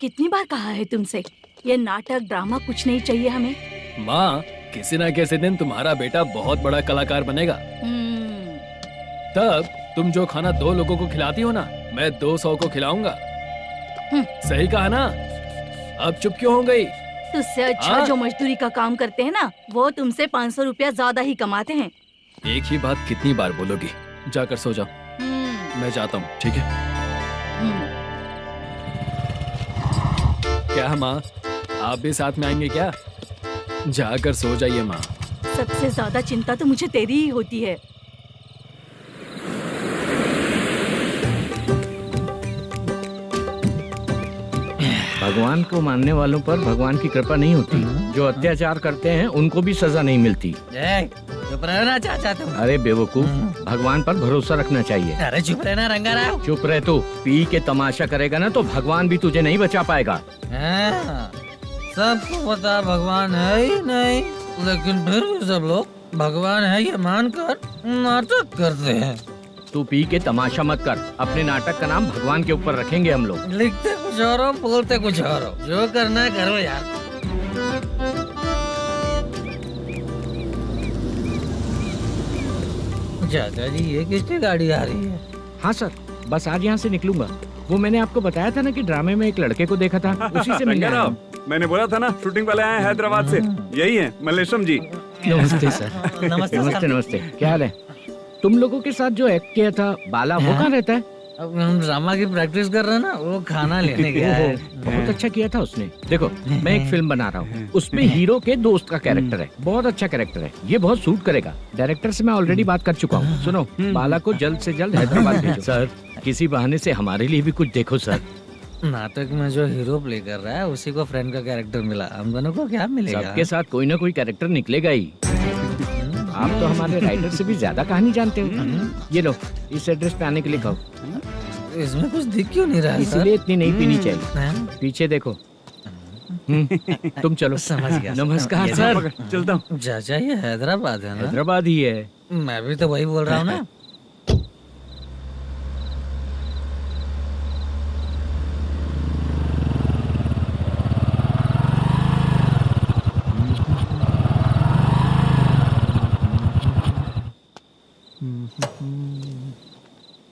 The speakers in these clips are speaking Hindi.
कितनी बार कहा है तुमसे, ये नाटक ड्रामा कुछ नहीं चाहिए हमें। माँ, किसी न किसी दिन तुम्हारा बेटा बहुत बड़ा कलाकार बनेगा। तब तुम जो खाना 2 लोगों को खिलाती हो ना, मैं 200 को खिलाऊंगा। सही कहा ना? अब चुप क्यों हो गई? तुझसे अच्छा जो मजदूरी का काम करते हैं ना, वो तुमसे 500 रुपया ज्यादा ही कमाते हैं। एक ही बात कितनी बार बोलोगी? जाकर सो जाओ। मैं जाता हूँ, ठीक है? क्या माँ, आप भी साथ में आएंगे क्या? जाकर सो जाइए माँ। सबसे ज्यादा चिंता तो मुझे तेरी ही होती है। भगवान को मानने वालों पर भगवान की कृपा नहीं होती। जो अत्याचार करते हैं उनको भी सजा नहीं मिलती। चुप रहना चाचा तुम। अरे बेवकूफ, भगवान पर भरोसा रखना चाहिए। अरे चुप रहना रंगाराव। चुप रह तू। पी के तमाशा करेगा ना तो भगवान भी तुझे नहीं बचा पाएगा। सबको पता भगवान है ही नहीं, लेकिन फिर भी सब लोग भगवान है ये मानकर नाटक करते हैं। तू पी के तमाशा मत कर। अपने नाटक का नाम भगवान के ऊपर रखेंगे हम लोग। लिखते कुछ और हो, बोलते कुछ और हो, जो करना है करो यार। चाचा जी, ये किसकी गाड़ी आ रही है? हाँ सर, बस आज यहाँ से निकलूंगा। वो मैंने आपको बताया था ना कि ड्रामे में एक लड़के को देखा था, उसी से मिलने आया हूँ। मैंने बोला था ना, शूटिंग वाले आए हैं हैदराबाद से। यही है मल्लेशम जी। नमस्ते सर। नमस्ते नमस्ते। क्या हाल है? तुम लोगों के साथ जो एक्ट किया था बाला, वो कहाँ रहता है? अब हम ड्रामा की प्रैक्टिस कर रहे हैं ना, वो खाना लेने गया है। बहुत अच्छा किया था उसने। देखो, मैं एक फिल्म बना रहा हूँ, उसमें हीरो के दोस्त का कैरेक्टर है। बहुत अच्छा कैरेक्टर है, ये बहुत सूट करेगा। डायरेक्टर से मैं ऑलरेडी बात कर चुका हूँ। सुनो, बाला को जल्द से जल्द हैदराबाद भेजो। सर, किसी बहाने से हमारे लिए भी कुछ देखो सर। नाटक में जो हीरो प्ले कर रहा है उसी को फ्रेंड का कैरेक्टर मिला, हम दोनों को क्या मिलेगा? सबके साथ कोई ना कोई कैरेक्टर निकलेगा ही। आप तो हमारे राइटर से भी ज्यादा कहानी जानते हो। ये लो, इस एड्रेस पे आने के लिए कहो। इसमें कुछ दिख क्यों नहीं रहा? इसलिए इतनी नहीं पीनी चाहिए। पीछे देखो। तुम चलो। समझ गया। नमस्कार सर। चलता हूँ। चाचा, ये हैदराबाद है ना? हैदराबाद ही है। मैं भी तो वही बोल रहा हूँ ना।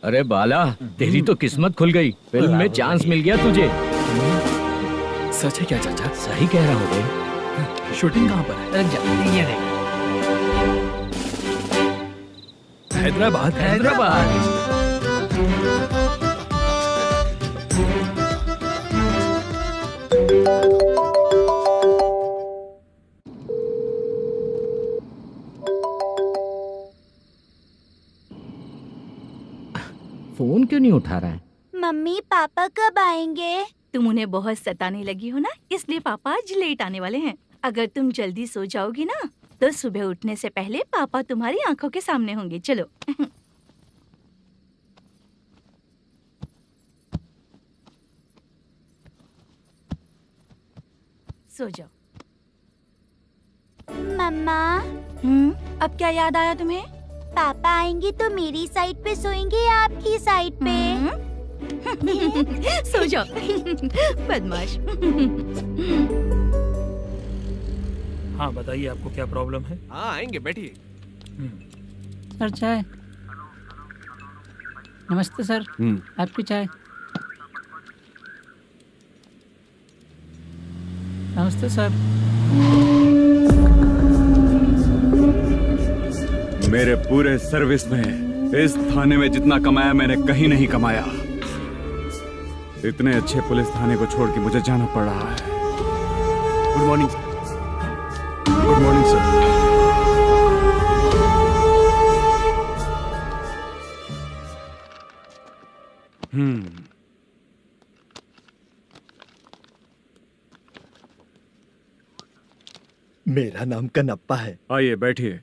अरे बाला, तेरी तो किस्मत खुल गई। फिल्म में चांस मिल गया तुझे। सच है क्या चाचा? सही कह रहा हूँ बे। शूटिंग कहाँ पर है? ये नहीं। हैदराबाद। हैदराबाद। फोन क्यों नहीं उठा रहा है? मम्मी पापा कब आएंगे? तुम उन्हें बहुत सताने लगी हो ना, इसलिए पापा आज लेट आने वाले हैं। अगर तुम जल्दी सो जाओगी ना, तो सुबह उठने से पहले पापा तुम्हारी आंखों के सामने होंगे। चलो। सो जाओ। मम्मा, अब क्या याद आया तुम्हें? पापा आएंगे तो मेरी साइड पे सोएंगे या आपकी साइड पे? सो जाओ। बदमाश। हाँ बताइए, आपको क्या प्रॉब्लम है? हाँ आएंगे, बैठिए। सर चाय। नमस्ते सर, आपकी चाय। नमस्ते सर। मेरे पूरे सर्विस में इस थाने में जितना कमाया मैंने कहीं नहीं कमाया। इतने अच्छे पुलिस थाने को छोड़ के मुझे जाना पड़ रहा है। Good morning sir. Good morning sir. मेरा नाम कनप्पा है। आइए बैठिए।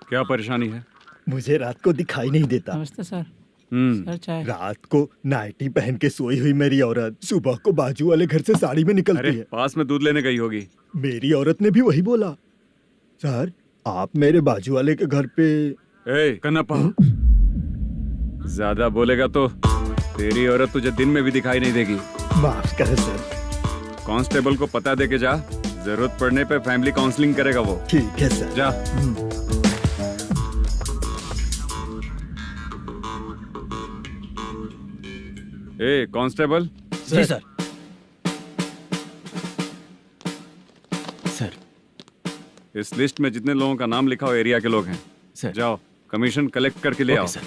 क्या परेशानी है? मुझे रात को दिखाई नहीं देता। नमस्ते सर। सर चाय। रात को नाइटी पहन के सोई हुई मेरी औरत सुबह को बाजू वाले घर से साड़ी में निकलती है। पास में दूध लेने गई होगी। मेरी औरत ने भी वही बोला। सर, आप मेरे बाजू वाले के घर पे। ए कन्नप्पा, ज्यादा बोलेगा तो तेरी औरत तुझे दिन में भी दिखाई नहीं देगी। माफ करें सर। कांस्टेबल को पता दे के जा, जरूरत पड़ने पे फैमिली काउंसलिंग करेगा वो। ठीक है सर। जा। ए कांस्टेबल। जी सर। सर इस लिस्ट में जितने लोगों का नाम लिखा हो एरिया के लोग हैं, सर। जाओ कमीशन कलेक्ट करके ले आओ। सर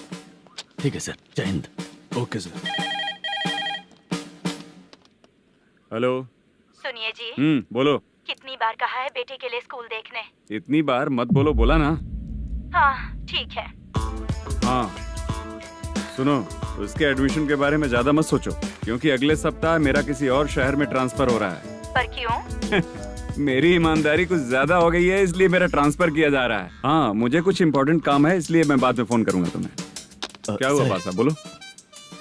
ठीक है सर, जय हिंद। Okay sir. हेलो। सुनिए जी, बोलो। कितनी बार कहा है बेटे के लिए स्कूल देखने? इतनी बार मत बोलो, बोला ना। हाँ ठीक है। हाँ सुनो, उसके एडमिशन के बारे में ज्यादा मत सोचो, क्योंकि अगले सप्ताह मेरा किसी और शहर में ट्रांसफर हो रहा है। पर क्यों? मेरी ईमानदारी कुछ ज्यादा हो गई है, इसलिए मेरा ट्रांसफर किया जा रहा है। हाँ मुझे कुछ इम्पोर्टेंट काम है, इसलिए मैं बाद में फोन करूंगा तुम्हें। क्या हुआ बासा, बोलो।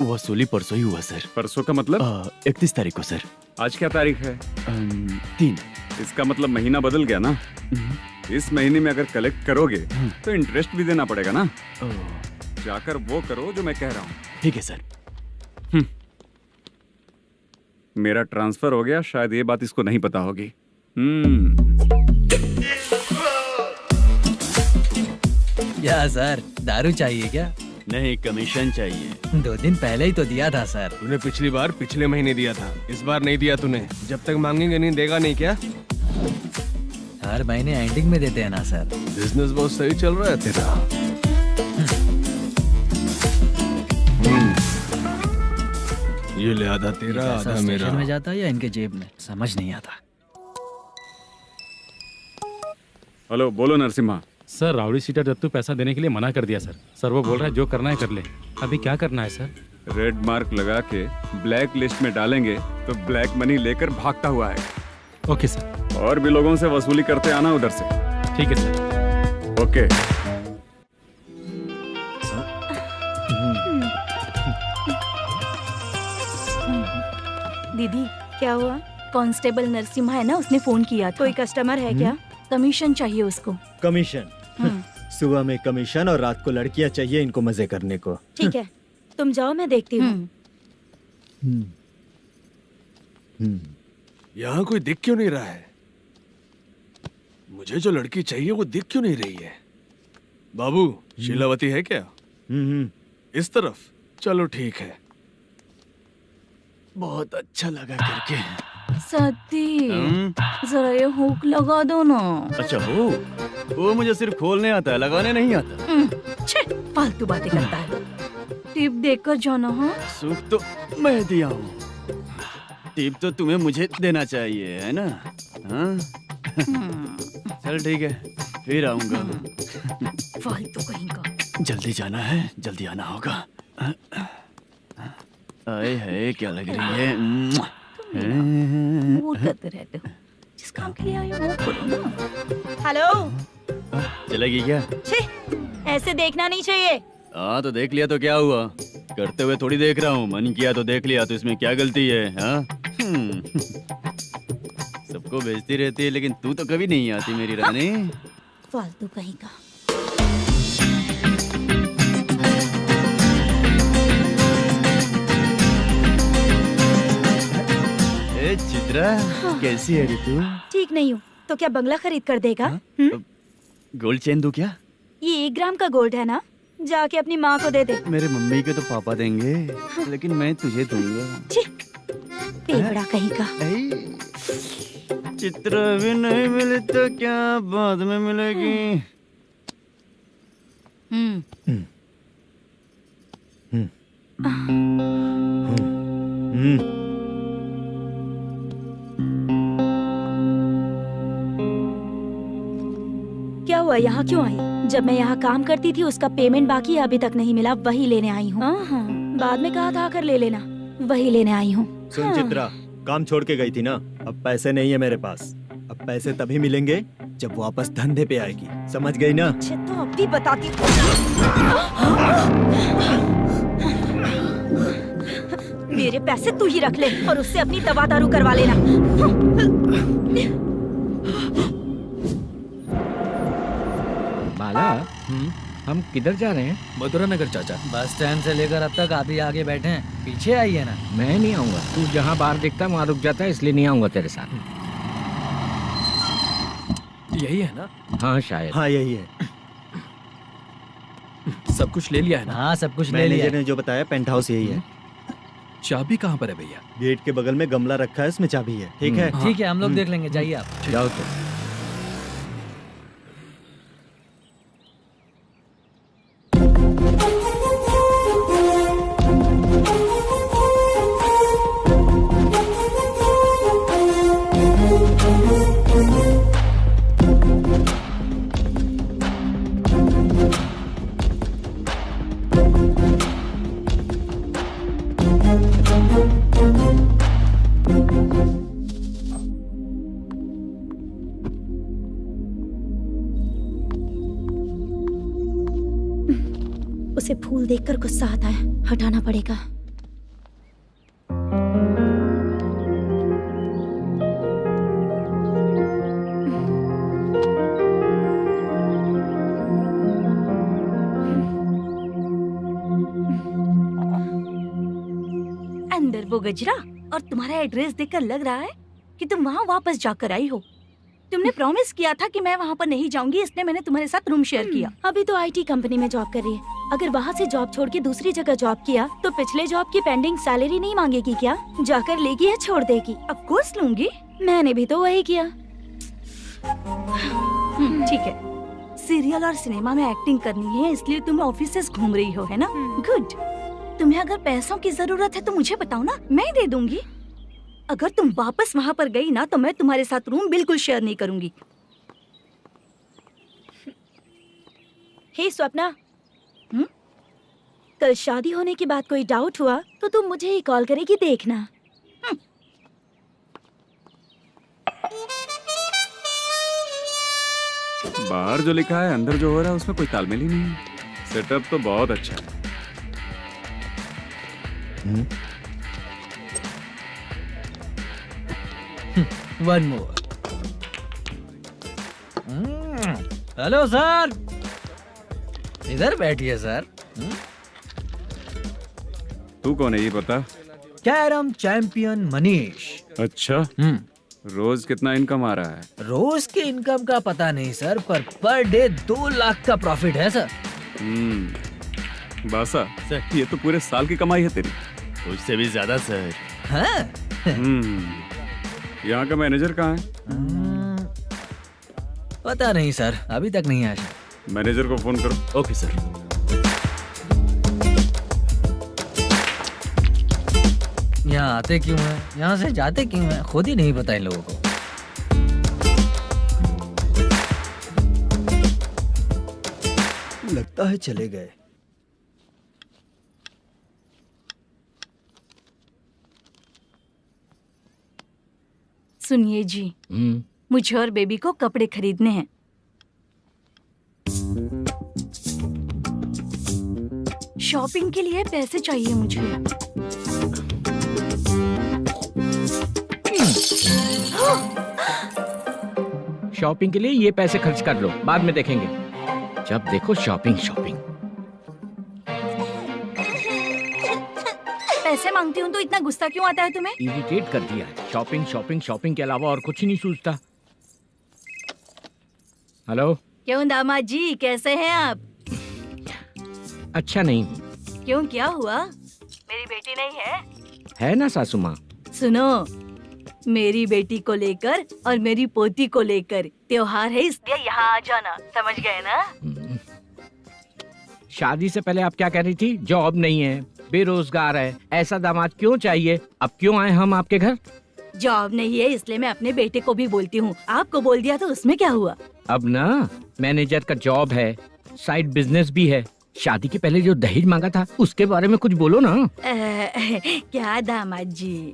वसूली परसों ही हुआ सर। परसों का मतलब? 31 तारीख को सर। आज क्या तारीख है? 3। इसका मतलब महीना बदल गया ना। इस महीने में अगर कलेक्ट करोगे तो इंटरेस्ट भी देना पड़ेगा ना। जाकर वो करो जो मैं कह रहा हूँ। ठीक है सर। मेरा ट्रांसफर हो गया, शायद ये बात इसको नहीं पता होगी। क्या सर, दारू चाहिए क्या? नहीं, कमीशन चाहिए। 2 दिन पहले ही तो दिया था सर। तूने पिछली बार पिछले महीने दिया था, इस बार नहीं दिया तूने। जब तक मांगेंगे नहीं देगा नहीं क्या? हर महीने एंडिंग में देते हैं ना सर। बिजनेस बहुत सही चल रहा है तेरा। ये ले आधा तेरा, आधा मेरा। में जाता है या इनके जेब में, समझ नहीं आता। हेलो, बोलो Narasimha. Sir rowdy seater Dattu पैसा देने के लिए मना कर दिया सर। सर वो बोल रहा है जो करना है कर ले। अभी क्या करना है सर? रेड मार्क लगा के ब्लैक लिस्ट में डालेंगे तो ब्लैक मनी लेकर भागता हुआ है। Okay sir. और भी लोगों से वसूली करते आना उधर से। ठीक है सर। ओके। दीदी क्या हुआ? कांस्टेबल नरसिम्हा है ना, उसने फोन किया था। कोई कस्टमर है क्या? कमीशन चाहिए उसको। कमीशन? सुबह में कमीशन और रात को लड़कियां चाहिए इनको मजे करने को। ठीक है, तुम जाओ, मैं देखती हूँ। यहाँ कोई दिख क्यों नहीं रहा है? मुझे जो लड़की चाहिए वो दिख क्यों नहीं रही है? बाबू, शीलावती है क्या? इस तरफ? चलो ठीक है। बहुत अच्छा लगा करके। सती, जरा ये हुक लगा दो ना। अच्छा वो मुझे सिर्फ खोलने आता है, लगाने नहीं आता। फालतू बातें करता है। टिप देकर जाना। हाँ, सुख तो मैं दिया हूँ, टिप तो तुम्हें मुझे देना चाहिए, है ना? हाँ? चल ठीक है, फिर आऊंगा। फालतू कहीं का। जल्दी जाना है, जल्दी आना होगा। आए है, क्या लग रही है? वो करते रहते हो, जिस काम के लिए आए हो वो करो ना। हेलो, चलेगी क्या? ऐसे देखना नहीं चाहिए। हाँ तो देख लिया तो क्या हुआ? करते हुए थोड़ी देख रहा हूँ, मन किया तो देख लिया, तो इसमें क्या गलती है? हाँ? सबको भेजती रहती है, लेकिन तू तो कभी नहीं आती मेरी रानी। फालतू कहीं का। चित्रा, कैसी है रे तू? ठीक नहीं हूँ तो क्या बंगला खरीद कर देगा? गोल्ड चेन दूं क्या? ये 1 ग्राम का गोल्ड है ना, जाके अपनी माँ को दे दे। मेरे मम्मी के तो पापा देंगे, लेकिन मैं तुझे दूंगा। पेवड़ा कहीं का। चित्रा भी नहीं मिली तो क्या बाद में मिलेगी? क्या हुआ, यहाँ क्यों आई? जब मैं यहाँ काम करती थी उसका पेमेंट बाकी अभी तक नहीं मिला, वही लेने आई हूँ। बाद में कहा था आकर ले लेना, वही लेने आई हूँ। सुन चित्रा, काम छोड़ के गई थी ना, अब पैसे नहीं है मेरे पास। अब पैसे तभी मिलेंगे जब वापस धंधे पे आएगी, समझ गई ना? अच्छा तो अब भी बताती हूँ। मेरे पैसे तू ही रख ले और उससे अपनी दवा दारू करवा लेना। बाला, हम किधर जा रहे हैं? मथुरा नगर चाचा। बस स्टैंड से लेकर अब तक आप ही आगे बैठे हैं, पीछे आइए ना। मैं नहीं आऊंगा, तू जहाँ बाहर दिखता है वहाँ रुक जाता है, इसलिए नहीं आऊंगा तेरे साथ। यही है ना? हाँ शायद। हाँ यही है। सब कुछ ले लिया है ना? हाँ सब कुछ ले लिया। मैनेजर ने जो बताया पेंट हाउस यही है। चाबी कहाँ पर है भैया? गेट के बगल में गमला रखा है, इसमें चाबी है। ठीक है? ठीक है, हम लोग देख लेंगे, जाइए आप। जाओ तो। उसे फूल देखकर गुस्सा आता है, हटाना पड़ेगा। अंदर वो गजरा और तुम्हारा एड्रेस देखकर लग रहा है कि तुम वहाँ वापस जाकर आई हो। तुमने प्रॉमिस किया था कि मैं वहाँ पर नहीं जाऊंगी, इसलिए मैंने तुम्हारे साथ रूम शेयर किया। अभी तो आईटी कंपनी में जॉब कर रही है। अगर वहाँ से जॉब छोड़ के दूसरी जगह जॉब किया तो पिछले जॉब की पेंडिंग सैलरी नहीं मांगेगी क्या? जाकर लेगी या छोड़ देगी? ऑफ कोर्स लूंगी। मैंने भी तो वही किया। ठीक है, सीरियल और सिनेमा में एक्टिंग करनी है, इसलिए तुम ऑफिसेस घूम रही हो, है ना? गुड। तुम्हें अगर पैसों की जरूरत है तो मुझे बताओ ना, मैं दे दूंगी। अगर तुम वापस वहाँ पर गई ना तो मैं तुम्हारे साथ रूम बिल्कुल शेयर नहीं करूंगी। हे स्वप्ना, कल शादी होने की बात कोई डाउट हुआ तो तुम मुझे ही कॉल करेगी, देखना। बाहर जो लिखा है अंदर जो हो रहा है उसमें कोई तालमेल ही नहीं है। सेटअप तो बहुत अच्छा है। One more. हेलो सर, इधर बैठिए सर। तू कौन है ये बता? Carrom champion Manish. अच्छा, रोज कितना इनकम आ रहा है? रोज के इनकम का पता नहीं सर, पर डे 2 लाख का प्रॉफिट है सर। बासा सर, ये तो पूरे साल की कमाई है तेरी। उससे भी ज्यादा सर। हाँ? यहाँ का मैनेजर कहाँ है? पता नहीं सर, अभी तक नहीं आया। मैनेजर को फोन करो। Okay sir. यहाँ आते क्यों हैं, यहाँ से जाते क्यों हैं, खुद ही नहीं पता इन लोगों को। लगता है चले गए। सुनिए जी, मुझे और बेबी को कपड़े खरीदने हैं। शॉपिंग के लिए पैसे चाहिए मुझे। शॉपिंग के लिए ये पैसे खर्च कर लो, बाद में देखेंगे। जब देखो शॉपिंग शॉपिंग। पैसे मांगती हूँ तो इतना गुस्सा क्यों आता है तुम्हें? इरिटेट कर दिया है। शॉपिंग शॉपिंग शॉपिंग के अलावा और कुछ नहीं सूझता। हेलो। क्यों दामाद जी, कैसे हैं आप? अच्छा नहीं। क्यों, क्या हुआ? मेरी बेटी नहीं है? है ना सासू माँ। सुनो, मेरी बेटी को लेकर और मेरी पोती को लेकर त्योहार है, इसलिए यहाँ आ जाना, समझ गए ना? शादी से पहले आप क्या कह रही थी? जॉब नहीं है, बेरोजगार है, ऐसा दामाद क्यों चाहिए? अब क्यों आए हम आपके घर? जॉब नहीं है इसलिए मैं अपने बेटे को भी बोलती हूँ। आपको बोल दिया तो उसमें क्या हुआ? अब ना मैनेजर का जॉब है, साइड बिजनेस भी है। शादी के पहले जो दहेज मांगा था उसके बारे में कुछ बोलो ना। क्या दामाद जी,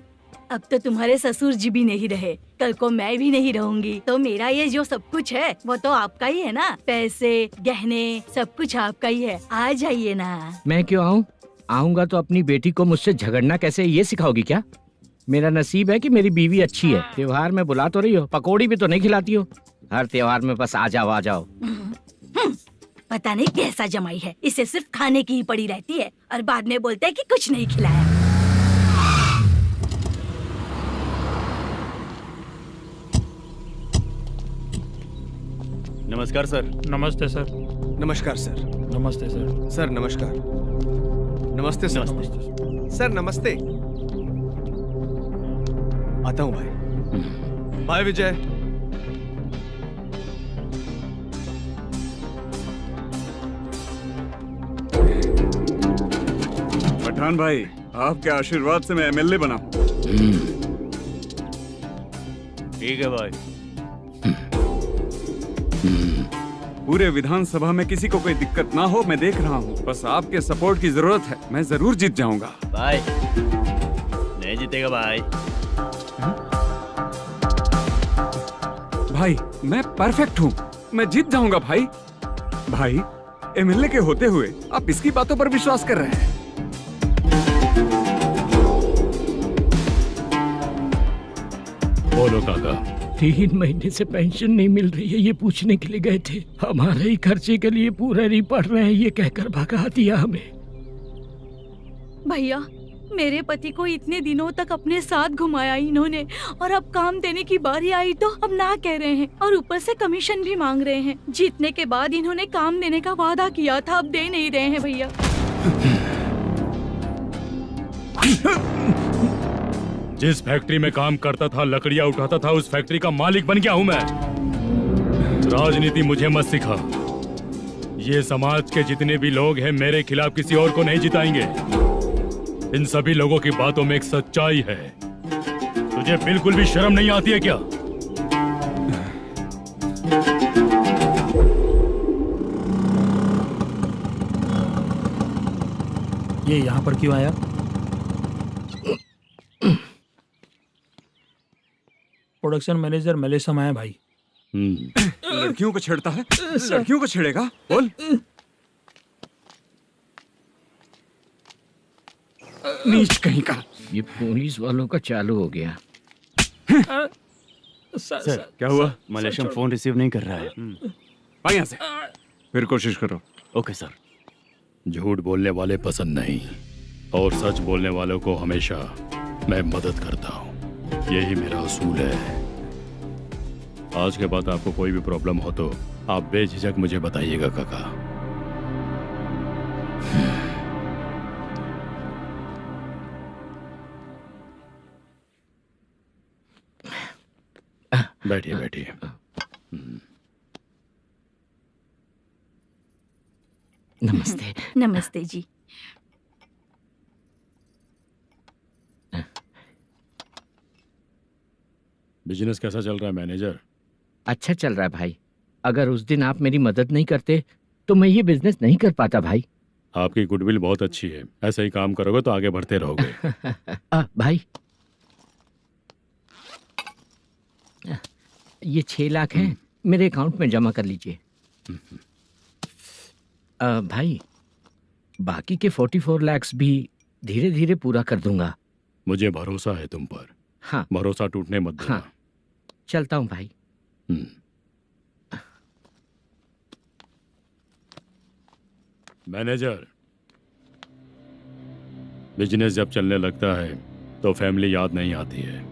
अब तो तुम्हारे ससुर जी भी नहीं रहे, कल को मैं भी नहीं रहूंगी, तो मेरा ये जो सब कुछ है वो तो आपका ही है ना। पैसे, गहने, सब कुछ आपका ही है। आ जाइए ना। मैं क्यों आऊँ? आऊंगा तो अपनी बेटी को मुझसे झगड़ना कैसे ये सिखाओगी क्या? मेरा नसीब है कि मेरी बीवी अच्छी है। त्योहार में बुला तो रही हो, पकौड़ी भी तो नहीं खिलाती हो। हर त्योहार में बस आ जाओ आ जाओ। पता नहीं कैसा जमाई है, इसे सिर्फ खाने की ही पड़ी रहती है और बाद में बोलते है कि कुछ नहीं खिलाया। नमस्कार सर। नमस्ते सर। नमस्कार सर। नमस्ते सर। सर नमस्कार। नमस्ते सर। सर नमस्ते। आता हूँ भाई। बाय विजय। पठान भाई, आपके आशीर्वाद से मैं एमएलए बना हूँ। ठीक है भाई। पूरे विधानसभा में किसी को कोई दिक्कत ना हो, मैं देख रहा हूँ। बस आपके सपोर्ट की जरूरत है, मैं जरूर जीत जाऊंगा। भाई नहीं जीतेगा भाई। भाई मैं परफेक्ट हूँ, मैं जीत जाऊंगा भाई। भाई एमएलए के होते हुए आप इसकी बातों पर विश्वास कर रहे हैं। बोलो काका। 3 महीने से पेंशन नहीं मिल रही है, ये पूछने के लिए गए थे। हमारे ही खर्चे के लिए पूरा नहीं पड़ रहे हैं, ये कहकर भगा दिया हमें। भैया, मेरे पति को इतने दिनों तक अपने साथ घुमाया इन्होंने, और अब काम देने की बारी आई तो अब ना कह रहे हैं, और ऊपर से कमीशन भी मांग रहे हैं। जीतने के बाद इन्होंने काम देने का वादा किया था, अब दे नहीं रहे हैं भैया। जिस फैक्ट्री में काम करता था, लकड़ियां उठाता था, उस फैक्ट्री का मालिक बन गया हूं मैं। राजनीति मुझे मत सिखा। ये समाज के जितने भी लोग हैं मेरे खिलाफ किसी और को नहीं जिताएंगे। इन सभी लोगों की बातों में एक सच्चाई है। तुझे बिल्कुल भी शर्म नहीं आती है क्या? ये यहाँ पर क्यों आया? प्रोडक्शन मैनेजर मलेशम आया भाई। लड़कियों को छेड़ता है, लड़कियों को छेड़ेगा? बोल। नीच कहीं का। ये पुलिस वालों का चालू हो गया। सर क्या हुआ? मलेशियन फोन रिसीव नहीं कर रहा है। भाई यहाँ से फिर कोशिश करो। Okay sir. झूठ बोलने वाले पसंद नहीं, और सच बोलने वालों को हमेशा मैं मदद करता हूँ। यही मेरा असूल है। आज के बाद आपको कोई भी प्रॉब्लम हो तो आप बेझिझक मुझे बताइएगा काका। बैठिए बैठिए। नमस्ते। नमस्ते जी। बिजनेस कैसा चल रहा है मैनेजर? अच्छा चल रहा है भाई। अगर उस दिन आप मेरी मदद नहीं करते तो मैं ये बिजनेस नहीं कर पाता भाई। आपकी गुडविल बहुत अच्छी है, ऐसा ही काम करोगे तो आगे बढ़ते रहोगे। भाई ये 6 लाख हैं, मेरे अकाउंट में जमा कर लीजिए। भाई बाकी के 44 लाख भी धीरे धीरे पूरा कर दूंगा। मुझे भरोसा है तुम पर। हाँ। भरोसा टूटने मत देना। हाँ। चलता हूँ भाई। मैनेजर, बिजनेस जब चलने लगता है तो फैमिली याद नहीं आती है।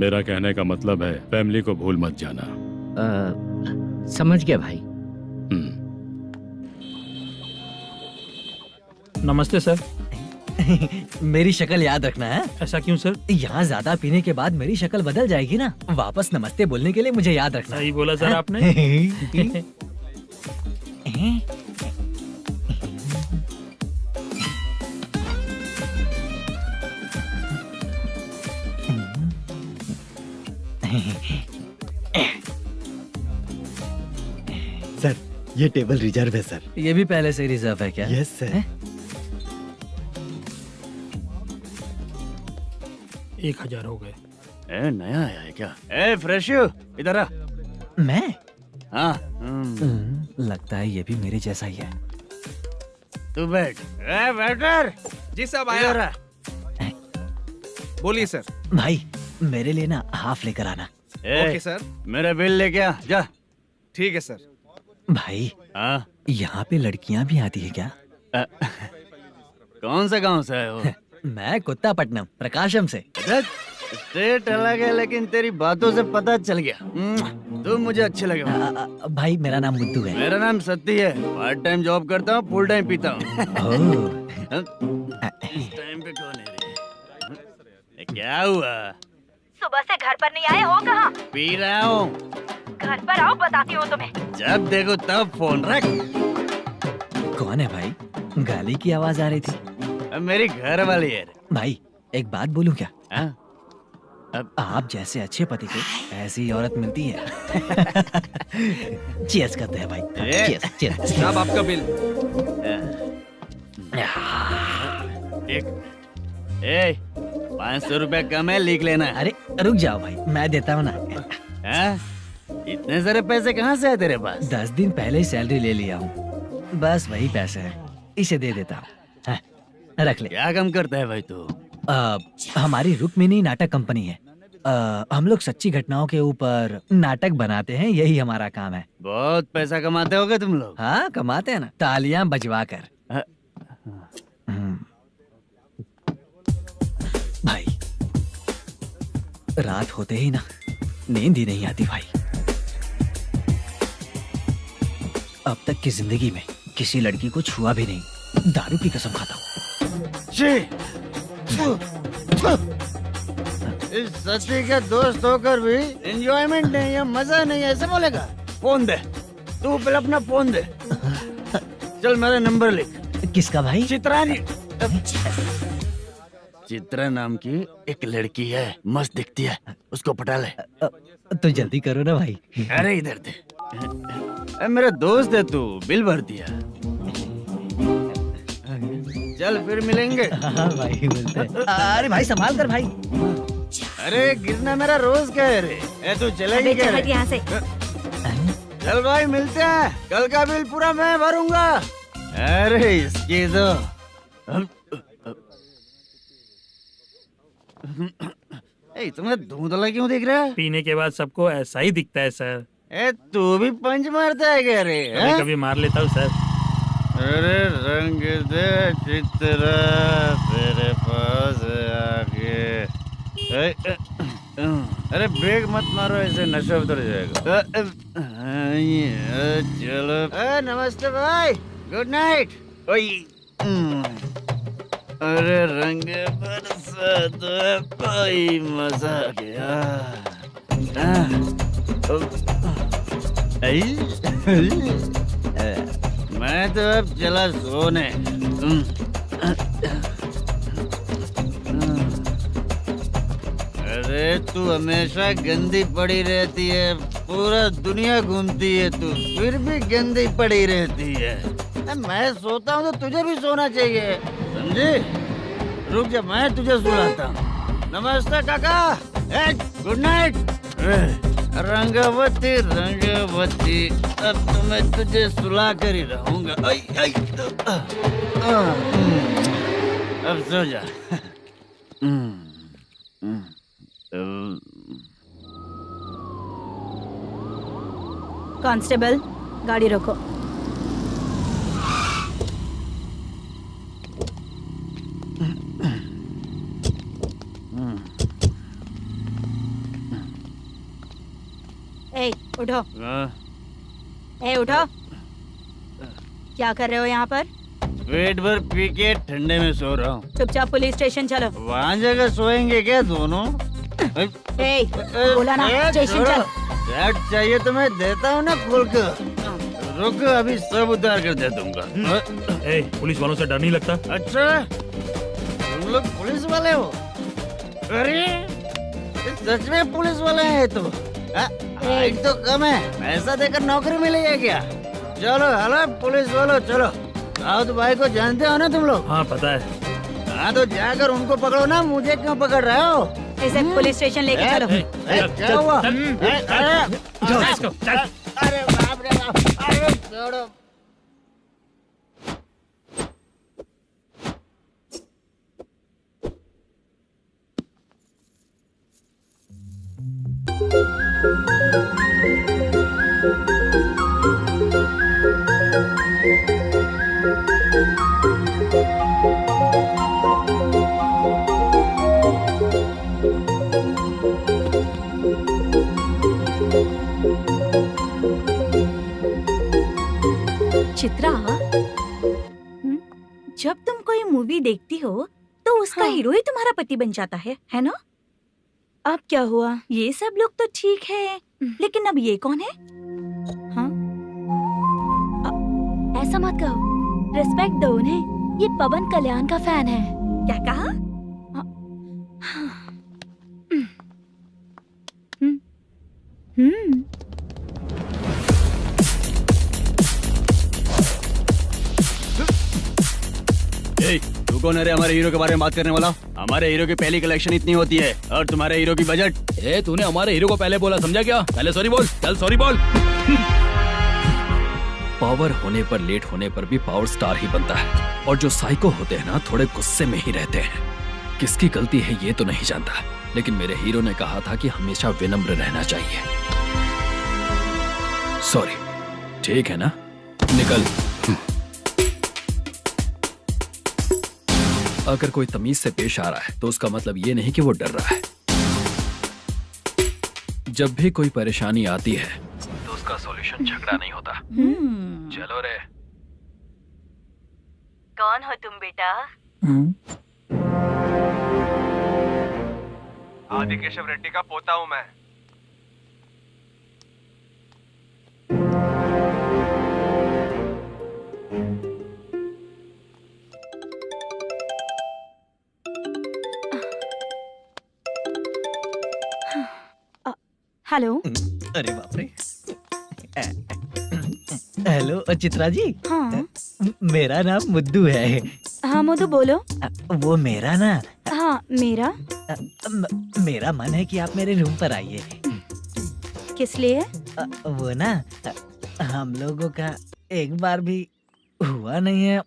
मेरा कहने का मतलब है फैमिली को भूल मत जाना। समझ गया भाई। नमस्ते सर। मेरी शक्ल याद रखना है। ऐसा क्यों सर? यहाँ ज्यादा पीने के बाद मेरी शक्ल बदल जाएगी ना। वापस नमस्ते बोलने के लिए मुझे याद रखना। सही बोला सर आपने। सर ये टेबल रिजर्व है सर। ये भी पहले से रिजर्व है क्या? Yes sir. 1000 हो गए। नया आया है क्या? फ्रेश इधर आ। मैं? हाँ। लगता है ये भी मेरे जैसा ही है। तू बैठ। वेटर। जी साहब आया। बोलिए सर। भाई मेरे लिए ना हाफ लेकर आना। Okay sir. मेरा बिल लेके आ जा। ठीक है सर। भाई हाँ यहाँ पे लड़कियाँ भी आती है क्या? कौन सा गांव से आए हो? मैं कुत्तापट्टनम प्रकाशम से। स्टेट अलग है लेकिन तेरी बातों से पता चल गया तुम मुझे अच्छे लगे हो। भाई मेरा नाम मुद्दू है। मेरा नाम सत्ती है, पार्ट टाइम जॉब करता हूँ, फुल टाइम पीता हूँ। इस टाइम पे कौन है रे? ये क्या हुआ? सुबह से घर पर नहीं आए हो कहाँ? पी रहा हूँ। घर पर आओ, बताती हूँ तुम्हें। जब देखो तब फोन रख। कौन है भाई? गाली की आवाज आ रही थी। अब मेरी घर वाली है। भाई एक बात बोलूं क्या? हाँ? अब आप जैसे अच्छे पति को ऐसी औरत मिलती है। चीयर्स करते हैं भाई। Cheers cheers. अब आपका बिल। एक 500 रुपया कम है, लिख लेना। अरे रुक जाओ भाई, मैं देता हूँ ना। इतने सारे पैसे कहाँ से है तेरे पास? 10 दिन पहले ही सैलरी ले लिया हूँ, बस वही पैसे हैं, इसे दे देता हूँ। रख ले। क्या काम करता है भाई तू? हमारी रुक्मिनी नाटक कंपनी है। हम लोग सच्ची घटनाओं के ऊपर नाटक बनाते हैं, यही हमारा काम है। बहुत पैसा कमाते होगे तुम लोग। हाँ कमाते हैं ना, तालियां बजवा कर। भाई रात होते ही ना नींद ही नहीं आती भाई। अब तक की जिंदगी में किसी लड़की को छुआ भी नहीं, दारू की कसम खाता हूँ। इस सच्ची का दोस्त होकर भी एंजॉयमेंट नहीं है, मजा नहीं है, ऐसे बोलेगा? फोन दे, तू पहले अपना फोन दे। चल मेरा नंबर लिख। किसका भाई? चित्रानी। चित्रा नाम की एक लड़की है, मस्त दिखती है, उसको पटा ले। तो जल्दी करो ना भाई। अरे इधर दे। मेरा दोस्त है तू, बिल भर दिया। चल फिर मिलेंगे। हाँ भाई मिलते हैं। अरे भाई संभाल कर भाई। अरे गिरना मेरा रोज का है रे। तू चलेगी क्या? यहाँ से। चल भाई मिलते हैं, कल का बिल पूरा मैं भरूंगा। अरे इसकी तो तुम्हें धुंधला क्यों दिख रहा है? पीने के बाद सबको ऐसा ही दिखता है सर। तू भी पंच मारता है क्या रे? कभी कभी मार लेता हूँ सर। अरे रंग दे चित्रा तेरे पास आके। अरे ब्रेक मत मारो, ऐसे नशा उतर जाएगा। चलो। नमस्ते भाई, गुड नाइट। अरे रंग बरसात भाई, मजा आ गया। मैं तो अब चला सोने। अरे तू हमेशा गंदी पड़ी रहती है, पूरा दुनिया घूमती है तू, फिर भी गंदी पड़ी रहती है। मैं सोता हूँ तो तुझे भी सोना चाहिए, समझे? रुक जा, मैं तुझे सुलाता हूँ। नमस्ते काका, गुड नाइट। रंगवती रंगवती, अब तो मैं तुझे सुला कर ही रहूंगा। अब सो जा। कांस्टेबल, गाड़ी रोको। ए, उठो। उठो। क्या कर रहे हो यहाँ पर? पेट भर पी के ठंडे में सो रहा हूँ। चुपचाप पुलिस स्टेशन चलो। वहाँ जगह सोएंगे क्या दोनों? बोला ना, स्टेशन चल। शर्ट चाहिए तो मैं देता हूँ ना खोल कर। रुक, अभी सब उतार कर दे दूंगा। पुलिस वालों से डर नहीं लगता? अच्छा, तुम लोग पुलिस वाले हो? अरे सच में पुलिस वाले हैं तो? हाइट तो कम है, पैसा देकर नौकरी मिलेगी क्या? चलो हेलो पुलिस वालों, चलो। राउत भाई को जानते हो ना तुम लोग? हाँ पता है। हाँ तो जाकर उनको पकड़ो ना, मुझे क्यों पकड़ रहे हो? इसे पुलिस स्टेशन लेके चलो। क्या हुआ? अरे बाप रे बाप, अरे छोड़ो। चित्रा, जब तुम कोई मूवी देखती हो तो उसका हाँ। हीरो ही तुम्हारा पति बन जाता है ना? अब क्या हुआ? ये सब लोग तो ठीक है, लेकिन अब ये कौन है? हाँ? ऐसा मत कहो, रिस्पेक्ट दो उन्हें। ये पवन कल्याण का फैन है। क्या कहा? ए, तू कौन है रे हमारे हीरो के बारे में बात करने वाला? हमारे हीरो की पहली कलेक्शन इतनी होती है और तुम्हारे हीरो की बजट। ए, तूने हमारे हीरो को पहले बोला, समझा क्या? पहले सॉरी बोल, चल सॉरी बोल। पावर होने पर, लेट होने पर भी पावर स्टार ही बनता है। और जो साइको होते हैं ना, थोड़े गुस्से में ही रहते हैं। किसकी गलती है ये तो नहीं जानता, लेकिन मेरे हीरो ने कहा था कि हमेशा विनम्र रहना चाहिए। सॉरी, ठीक है ना? निकल। अगर कोई तमीज से पेश आ रहा है तो उसका मतलब ये नहीं कि वो डर रहा है। जब भी कोई परेशानी आती है तो उसका सॉल्यूशन झगड़ा नहीं होता। चलो रे। कौन हो तुम बेटा? आदि केशव रेड्डी का पोता हूँ मैं। हेलो। अरे बाप रे। हेलो चित्रा जी। हाँ मेरा नाम मुद्दू है। हाँ मधु बोलो। वो मेरा ना, हाँ मेरा। मेरा मन है कि आप मेरे रूम पर आइए। किस लिए? वो ना, हम लोगों का एक बार भी हुआ नहीं है,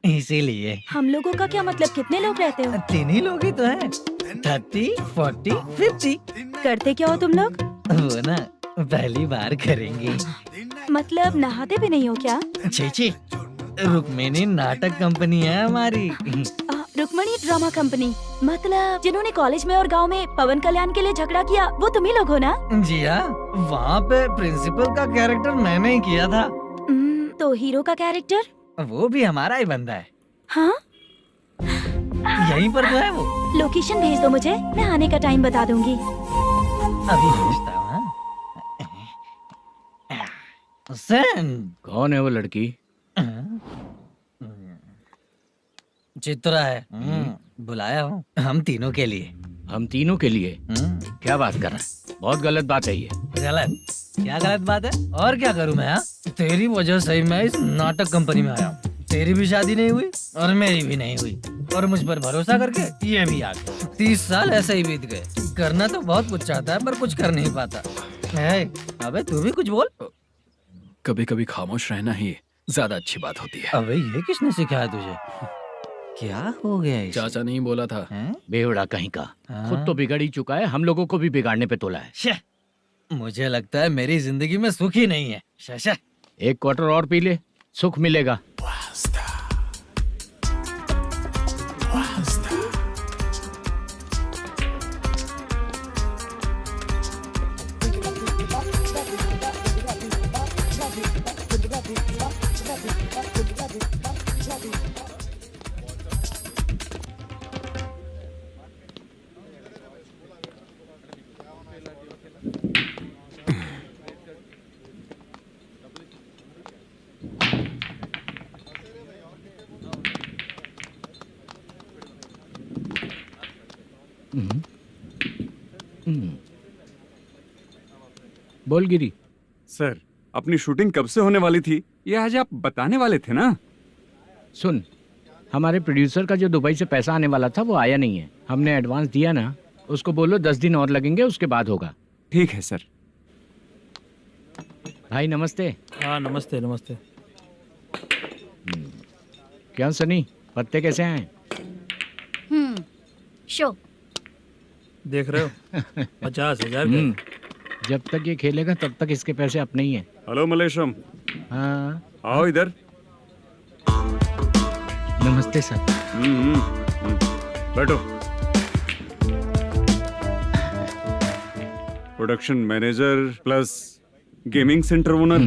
इसीलिए। हम लोगों का क्या मतलब? कितने लोग रहते हो? 3 ही लोग ही तो हैं। 30, 40, 50। करते क्या हो तुम लोग? वो ना पहली बार करेंगे। मतलब नहाते भी नहीं हो क्या? छी, रुक्मिणी नाटक कंपनी है हमारी। Rukmani drama company. मतलब जिन्होंने कॉलेज में और गांव में पवन कल्याण के लिए झगड़ा किया, वो तुम ही लोग हो ना? जी हाँ, वहाँ पे प्रिंसिपल का कैरेक्टर मैंने ही किया था। तो हीरो का कैरेक्टर? वो भी हमारा ही बंदा है। हाँ? यहीं पर तो है वो। लोकेशन भेज दो मुझे, मैं आने का टाइम बता दूंगी। अभी भेजता हूँ। कौन है वो लड़की? चित्रा है। बुलाया हूँ हम तीनों के लिए। हम तीनों के लिए? क्या बात कर रहा है? बहुत गलत बात है ये। गलत? क्या गलत बात है? और क्या करूँ मैं? तेरी वजह से मैं इस नाटक कंपनी में आया हूँ। तेरी भी शादी नहीं हुई और मेरी भी नहीं हुई, और मुझ पर भरोसा करके ये भी आ गया। 30 साल ऐसे ही बीत गए। करना तो बहुत कुछ चाहता है पर कुछ कर नहीं पाता। अबे तू भी कुछ बोल। कभी कभी खामोश रहना ही ज्यादा अच्छी बात होती है। अबे ये किसने सिखाया तुझे? क्या हो गया इसे? चाचा नहीं बोला था। बेवड़ा कहीं का। खुद तो बिगड़ ही चुका है, हम लोगों को भी बिगाड़ने पे तोला है। मुझे लगता है मेरी जिंदगी में सुख ही नहीं है। शशा, 1 क्वार्टर और पी ले, सुख मिलेगा। बोल गिरी। सर, अपनी शूटिंग कब से होने वाली थी ये आज आप बताने वाले थे ना? सुन, हमारे प्रोड्यूसर का जो दुबई से पैसा आने वाला था वो आया नहीं है। हमने एडवांस दिया ना, उसको बोलो 10 दिन और लगेंगे, उसके बाद होगा। ठीक है सर। भाई नमस्ते। हाँ नमस्ते नमस्ते। क्या सनी, पत्ते कैसे आए? शो देख रहे हो 50,000 के। जब तक ये खेलेगा तब तक इसके पैसे अपने ही हैं। हेलो मलेशम। हाँ आओ इधर। नमस्ते सर। बैठो। Production manager plus gaming centre owner,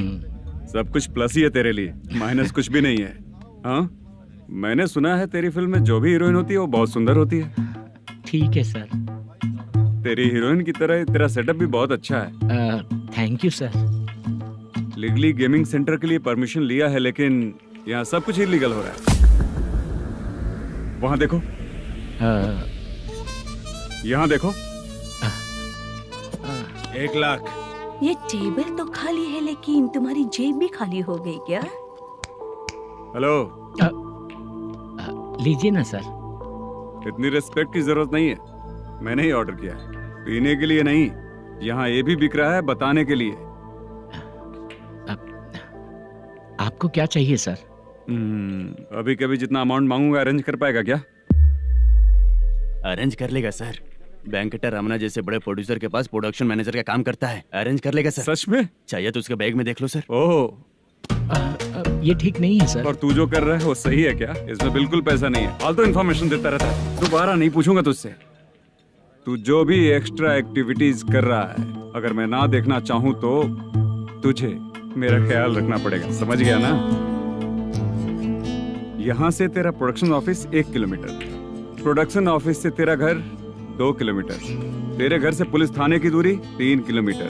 सब कुछ प्लस ही है तेरे लिए, माइनस कुछ भी नहीं है। हाँ, मैंने सुना है तेरी फिल्म में जो भी हीरोइन होती है वो बहुत सुंदर होती है। ठीक है सर। तेरी हीरोइन की तरह तेरा सेटअप भी बहुत अच्छा है। Thank you sir. Legally gaming centre के लिए परमिशन लिया है, लेकिन यहाँ सब कुछ इलीगल हो रहा है। वहाँ देखो, यहाँ देखो, 1 लाख। ये टेबल तो खाली है लेकिन तुम्हारी जेब भी खाली हो गई क्या? हेलो, लीजिए ना सर। इतनी रिस्पेक्ट की जरूरत नहीं है, मैंने ही ऑर्डर किया है, पीने के लिए नहीं। यहाँ ये भी बिक रहा है बताने के लिए। आपको क्या चाहिए सर? अभी कभी जितना अमाउंट मांगूंगा अरेंज कर पाएगा क्या? अरेंज कर लेगा सर। वेंकटा रमना जैसे बड़े प्रोड्यूसर के पास प्रोडक्शन मैनेजर का काम करता है, अरेंज कर लेगा सर। सच में? चाहिए तो उसके बैग में देख लो सर। ओह, ये ठीक नहीं है सर। और तू जो कर रहा है वो सही है क्या? इसमें बिल्कुल पैसा नहीं है, फालतू इन्फॉर्मेशन देता रहता है। दोबारा नहीं पूछूंगा तुझसे। तू जो भी एक्स्ट्रा एक्टिविटीज कर रहा है, अगर मैं ना देखना चाहूँ तो तुझे मेरा ख्याल रखना पड़ेगा, समझ गया ना? यहाँ से तेरा production office 1 kilometre, production office से तेरा घर 2 किलोमीटर, तेरे घर से पुलिस थाने की दूरी 3 किलोमीटर,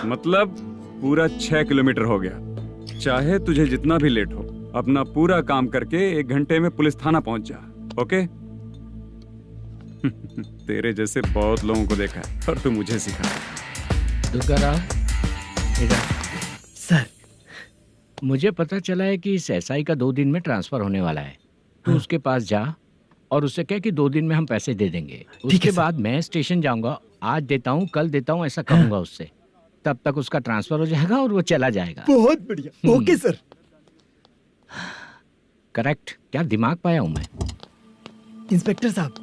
मतलब पूरा 6 किलोमीटर हो गया। चाहे तुझे जितना भी लेट हो, अपना पूरा काम करके 1 घंटे में पुलिस थाना पहुंच जा, ओके? तेरे जैसे बहुत लोगों को देखा है और तू मुझे सिखा। सर, मुझे पता चला है कि इस एसआई का 2 दिन में ट्रांसफर होने वाला है। तो उसके पास जा और उससे कह कि 2 दिन में हम पैसे दे देंगे। उसके बाद मैं स्टेशन जाऊंगा, आज देता हूँ कल देता हूँ ऐसा कहूंगा उससे। तब तक उसका ट्रांसफर हो जाएगा और वो चला जाएगा। बहुत बढ़िया, ओके सर। करेक्ट, क्या दिमाग पाया हूँ मैं। इंस्पेक्टर साहब,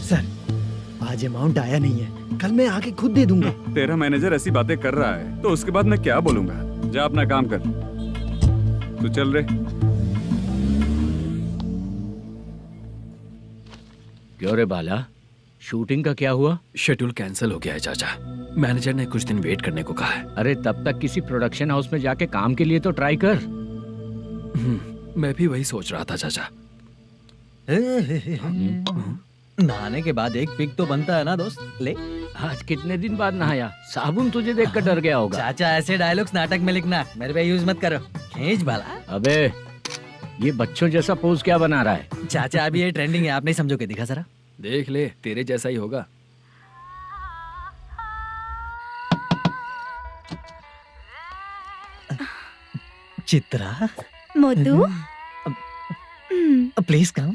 सर आज अमाउंट आया नहीं है, कल मैं आके खुद दे दूंगा। तेरा मैनेजर ऐसी बातें कर रहा है तो उसके बाद मैं क्या बोलूंगा? जा अपना काम कर, तू चल रे। क्यों रे बाला, शूटिंग का क्या हुआ? शेड्यूल कैंसिल हो गया है चाचा, मैनेजर ने कुछ दिन वेट करने को कहा है। अरे तब तक किसी प्रोडक्शन हाउस में जाके काम के लिए तो ट्राई कर। मैं भी वही सोच रहा था चाचा। नहाने के बाद एक पिक तो बनता है ना दोस्त। ले, आज कितने दिन बाद नहाया, साबुन तुझे देखकर डर गया होगा। चाचा ऐसे डायलॉग्स नाटक में लिखना, मेरे पे यूज मत करो। खींच बाला। अबे ये बच्चों जैसा पोज क्या बना रहा है? चाचा अभी ये ट्रेंडिंग है, आप नहीं समझोगे, दिखा जरा। देख ले, तेरे जैसा ही होगा। Chitra, Modu, please come.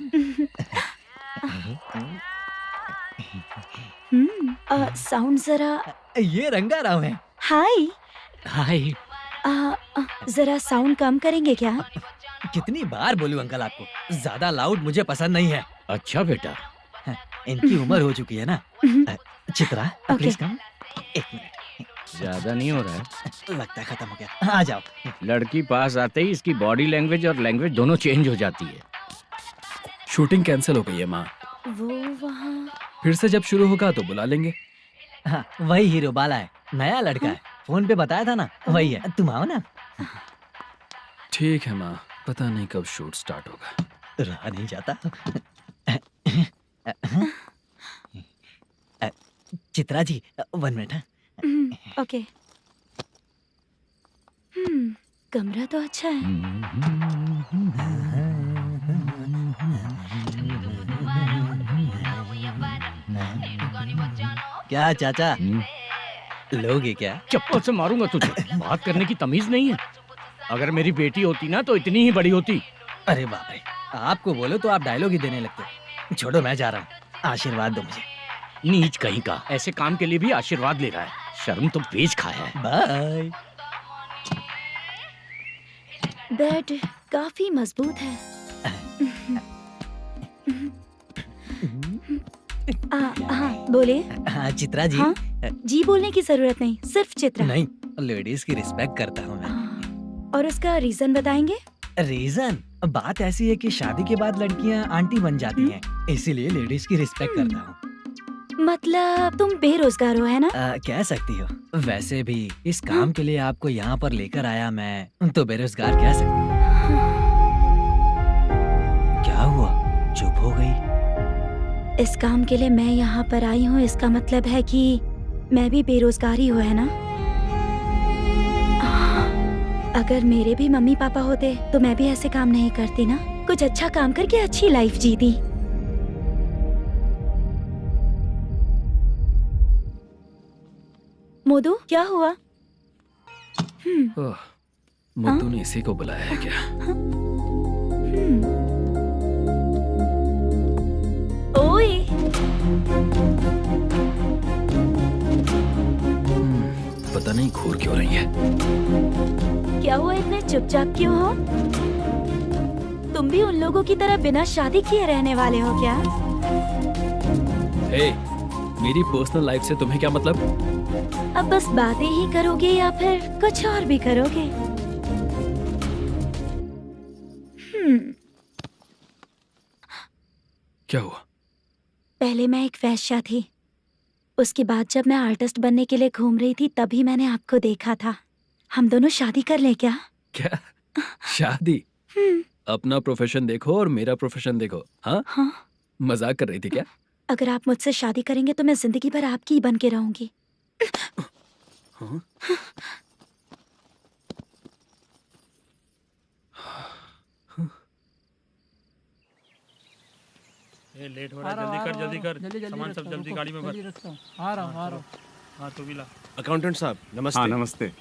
Sound जरा। ये रंगा राव है। हाय हाय। जरा साउंड कम करेंगे क्या? कितनी बार बोलूं अंकल आपको, ज्यादा लाउड मुझे पसंद नहीं है। अच्छा बेटा, इनकी उम्र हो चुकी है ना। Chitra, please come. 1 मिनट, ज्यादा नहीं हो रहा है? लगता है खत्म हो गया। आ जाओ। लड़की पास आते ही इसकी बॉडी लैंग्वेज और लैंग्वेज दोनों चेंज हो जाती है। शूटिंग कैंसिल हो गई है माँ। वो वहाँ। फिर से जब शुरू होगा तो बुला लेंगे। हाँ, वही हीरो बाला है, नया लड़का है, फोन पे बताया था ना, वही है। तुम आओ ना। ठीक है माँ, पता नहीं कब शूट स्टार्ट होगा। रहा नहीं जाता। चित्रा जी 1 मिनट। ओके। कमरा तो अच्छा है। क्या चाचा, लोगे क्या? चप्पल से मारूंगा तुझे, बात करने की तमीज नहीं है। अगर मेरी बेटी होती ना तो इतनी ही बड़ी होती। अरे बाप रे, आपको बोलो तो आप डायलॉग ही देने लगते। छोड़ो, मैं जा रहा हूँ, आशीर्वाद दो मुझे। नीच कहीं का, ऐसे काम के लिए भी आशीर्वाद ले रहा है, शर्म तो बेच खाया है। बाय। बेड काफी मजबूत है। हाँ बोलिए। हाँ चित्रा जी। हाँ? जी बोलने की जरूरत नहीं, सिर्फ चित्रा। नहीं, लेडीज की रिस्पेक्ट करता हूँ मैं। और उसका रीजन बताएंगे? रीजन बात ऐसी है कि शादी के बाद लड़कियाँ आंटी बन जाती हैं, इसीलिए लेडीज की रिस्पेक्ट करता हूँ। मतलब तुम बेरोजगार हो, है ना? कह सकती हो। वैसे भी इस काम के लिए आपको यहाँ पर लेकर आया मैं, तो बेरोजगार कह सकती हूँ। क्या हुआ, चुप हो गई? इस काम के लिए मैं यहाँ पर आई हूँ, इसका मतलब है कि मैं भी बेरोजगार ही हूँ, है ना? अगर मेरे भी मम्मी पापा होते तो मैं भी ऐसे काम नहीं करती ना, कुछ अच्छा काम करके अच्छी लाइफ जीती। मोदू, क्या हुआ? ओह, मुद्दू ने इसी को बुलाया है क्या? ओए, पता नहीं घूर क्यों रही है। क्या हुआ, इतने चुपचाप क्यों हो? तुम भी उन लोगों की तरह बिना शादी किए रहने वाले हो क्या? हे, मेरी पर्सनल लाइफ से तुम्हें क्या मतलब? अब बस बातें ही करोगे या फिर कुछ और भी करोगे? क्या हुआ? पहले मैं एक वेश्या थी, उसके बाद जब मैं आर्टिस्ट बनने के लिए घूम रही थी तभी मैंने आपको देखा था। हम दोनों शादी कर ले क्या? क्या शादी? अपना प्रोफेशन देखो और मेरा प्रोफेशन देखो। हाँ? हाँ। मजाक कर रही थी क्या? अगर आप मुझसे शादी करेंगे तो मैं जिंदगी भर आपकी ही बन के रहूंगी। हाँ? ये लेट हो रहा है, जल्दी कर सामान सब जल्दी गाड़ी में भर। आ रहा हूँ। हाँ तो भी ला। अकाउंटेंट साहब नमस्ते। हाँ नमस्ते।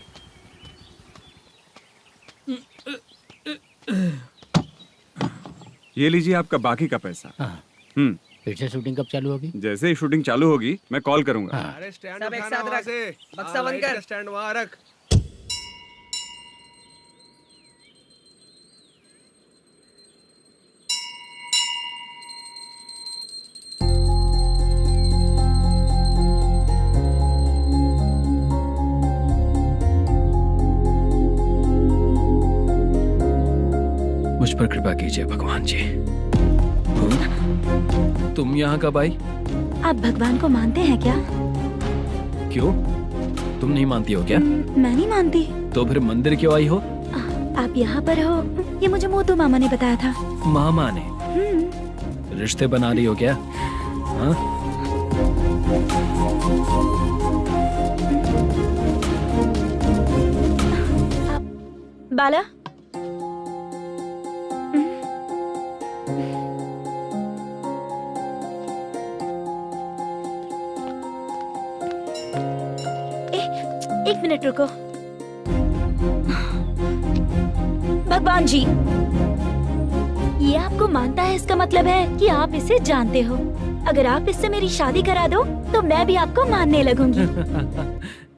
ये लीजिए आपका बाकी का पैसा। फिर से शूटिंग कब चालू होगी? जैसे ही शूटिंग चालू होगी मैं कॉल करूंगा। अरे स्टैंड सब एक साथ रख, बक्सा बंद कर, स्टैंड वहाँ रख। मुझ पर कृपा कीजिए भगवान जी। तुम यहाँ कब आई? आप भगवान को मानते हैं क्या? क्यों? तुम नहीं मानती हो क्या? मैं नहीं मानती। तो फिर मंदिर क्यों आई हो? आप यहाँ पर हो ये मुझे मोदू मामा ने बताया था। मामा ने? रिश्ते बना रही हो क्या? हाँ? बाला, एक मिनट रुको। भगवान जी, ये आपको मानता है, इसका मतलब है कि आप इसे जानते हो। अगर आप इससे मेरी शादी करा दो तो मैं भी आपको मानने लगूंगी।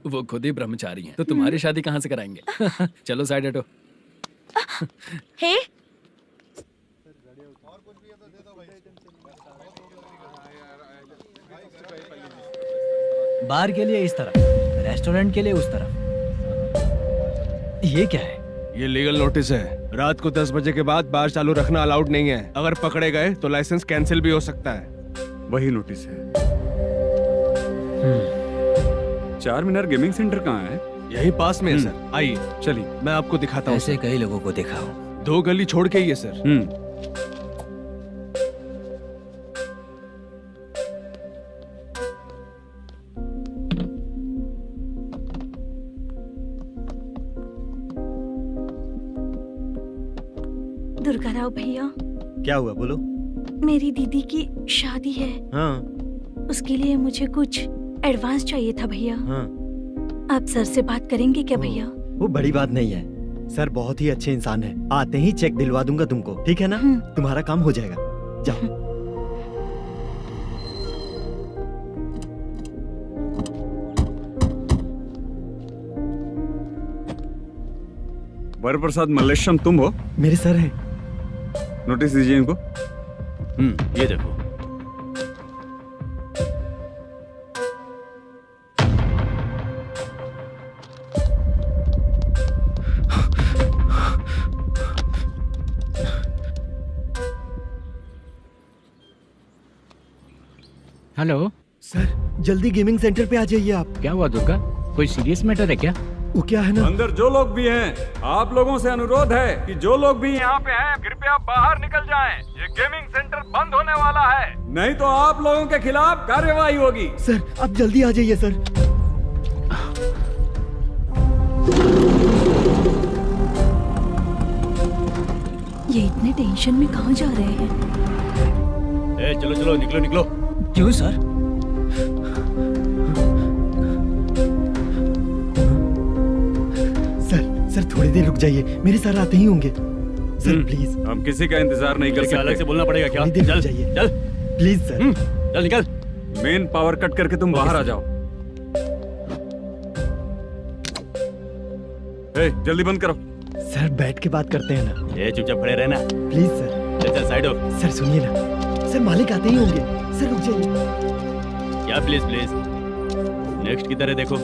वो खुद ही ब्रह्मचारी हैं, तो तुम्हारी शादी कहाँ से कराएंगे? चलो साइड हटो। हे, बार के लिए इस तरफ, रेस्टोरेंट के लिए उस तरफ। ये क्या है? ये लीगल नोटिस है। रात को 10 बजे के बाद बार चालू रखना अलाउड नहीं है। अगर पकड़े गए तो लाइसेंस कैंसिल भी हो सकता है। वही नोटिस है। चार मीनार गेमिंग सेंटर कहाँ है? यही पास में है सर, आइए चलिए मैं आपको दिखाता हूँ। ऐसे कई लोगों को देखा हूँ। 2 गली छोड़ के ही है सर। दुर्गा राव भैया, क्या हुआ बोलो। मेरी दीदी की शादी है। हाँ उसके लिए मुझे कुछ एडवांस चाहिए था भैया। हाँ। आप सर से बात करेंगे क्या भैया? वो बड़ी बात नहीं है, सर बहुत ही अच्छे इंसान है। आते ही चेक दिलवा दूंगा तुमको, ठीक है ना? तुम्हारा काम हो जाएगा, जाओ। वर प्रसाद मल्लेश्वरम तुम हो? मेरे सर हैं। नोटिस दीजिए इनको। ये देखो। हेलो, सर जल्दी गेमिंग सेंटर पे आ जाइए आप। क्या हुआ दुर्गा, कोई सीरियस मैटर है क्या? वो क्या है ना, अंदर जो लोग भी हैं, आप लोगों से अनुरोध है कि जो लोग भी यहाँ पे हैं कृपया बाहर निकल जाएं। ये गेमिंग सेंटर बंद होने वाला है, नहीं तो आप लोगों के खिलाफ कार्यवाही होगी। सर आप जल्दी आ जाइए सर। ये इतने टेंशन में कहाँ जा रहे हैं? चलो चलो निकलो निकलो। क्यों सर? सर थोड़ी देर रुक जाइए, मेरे सर आते ही होंगे। Sir please. हम किसी का इंतजार नहीं कर सकते। अलग से बोलना पड़ेगा क्या? थोड़ी देर चल रुक जाइए चल प्लीज सर। चल निकल। मेन पावर कट करके तुम बाहर आ जाओ। जल्दी बंद करो। सर बैठ के बात करते हैं ना। ये चुपचाप खड़े रहना प्लीज सर। चल साइड हो। सर सुनिए ना, सर मालिक आते ही होंगे। सर रुक जाइए। क्या प्लीज प्लीज, नेक्स्ट की तरह देखो।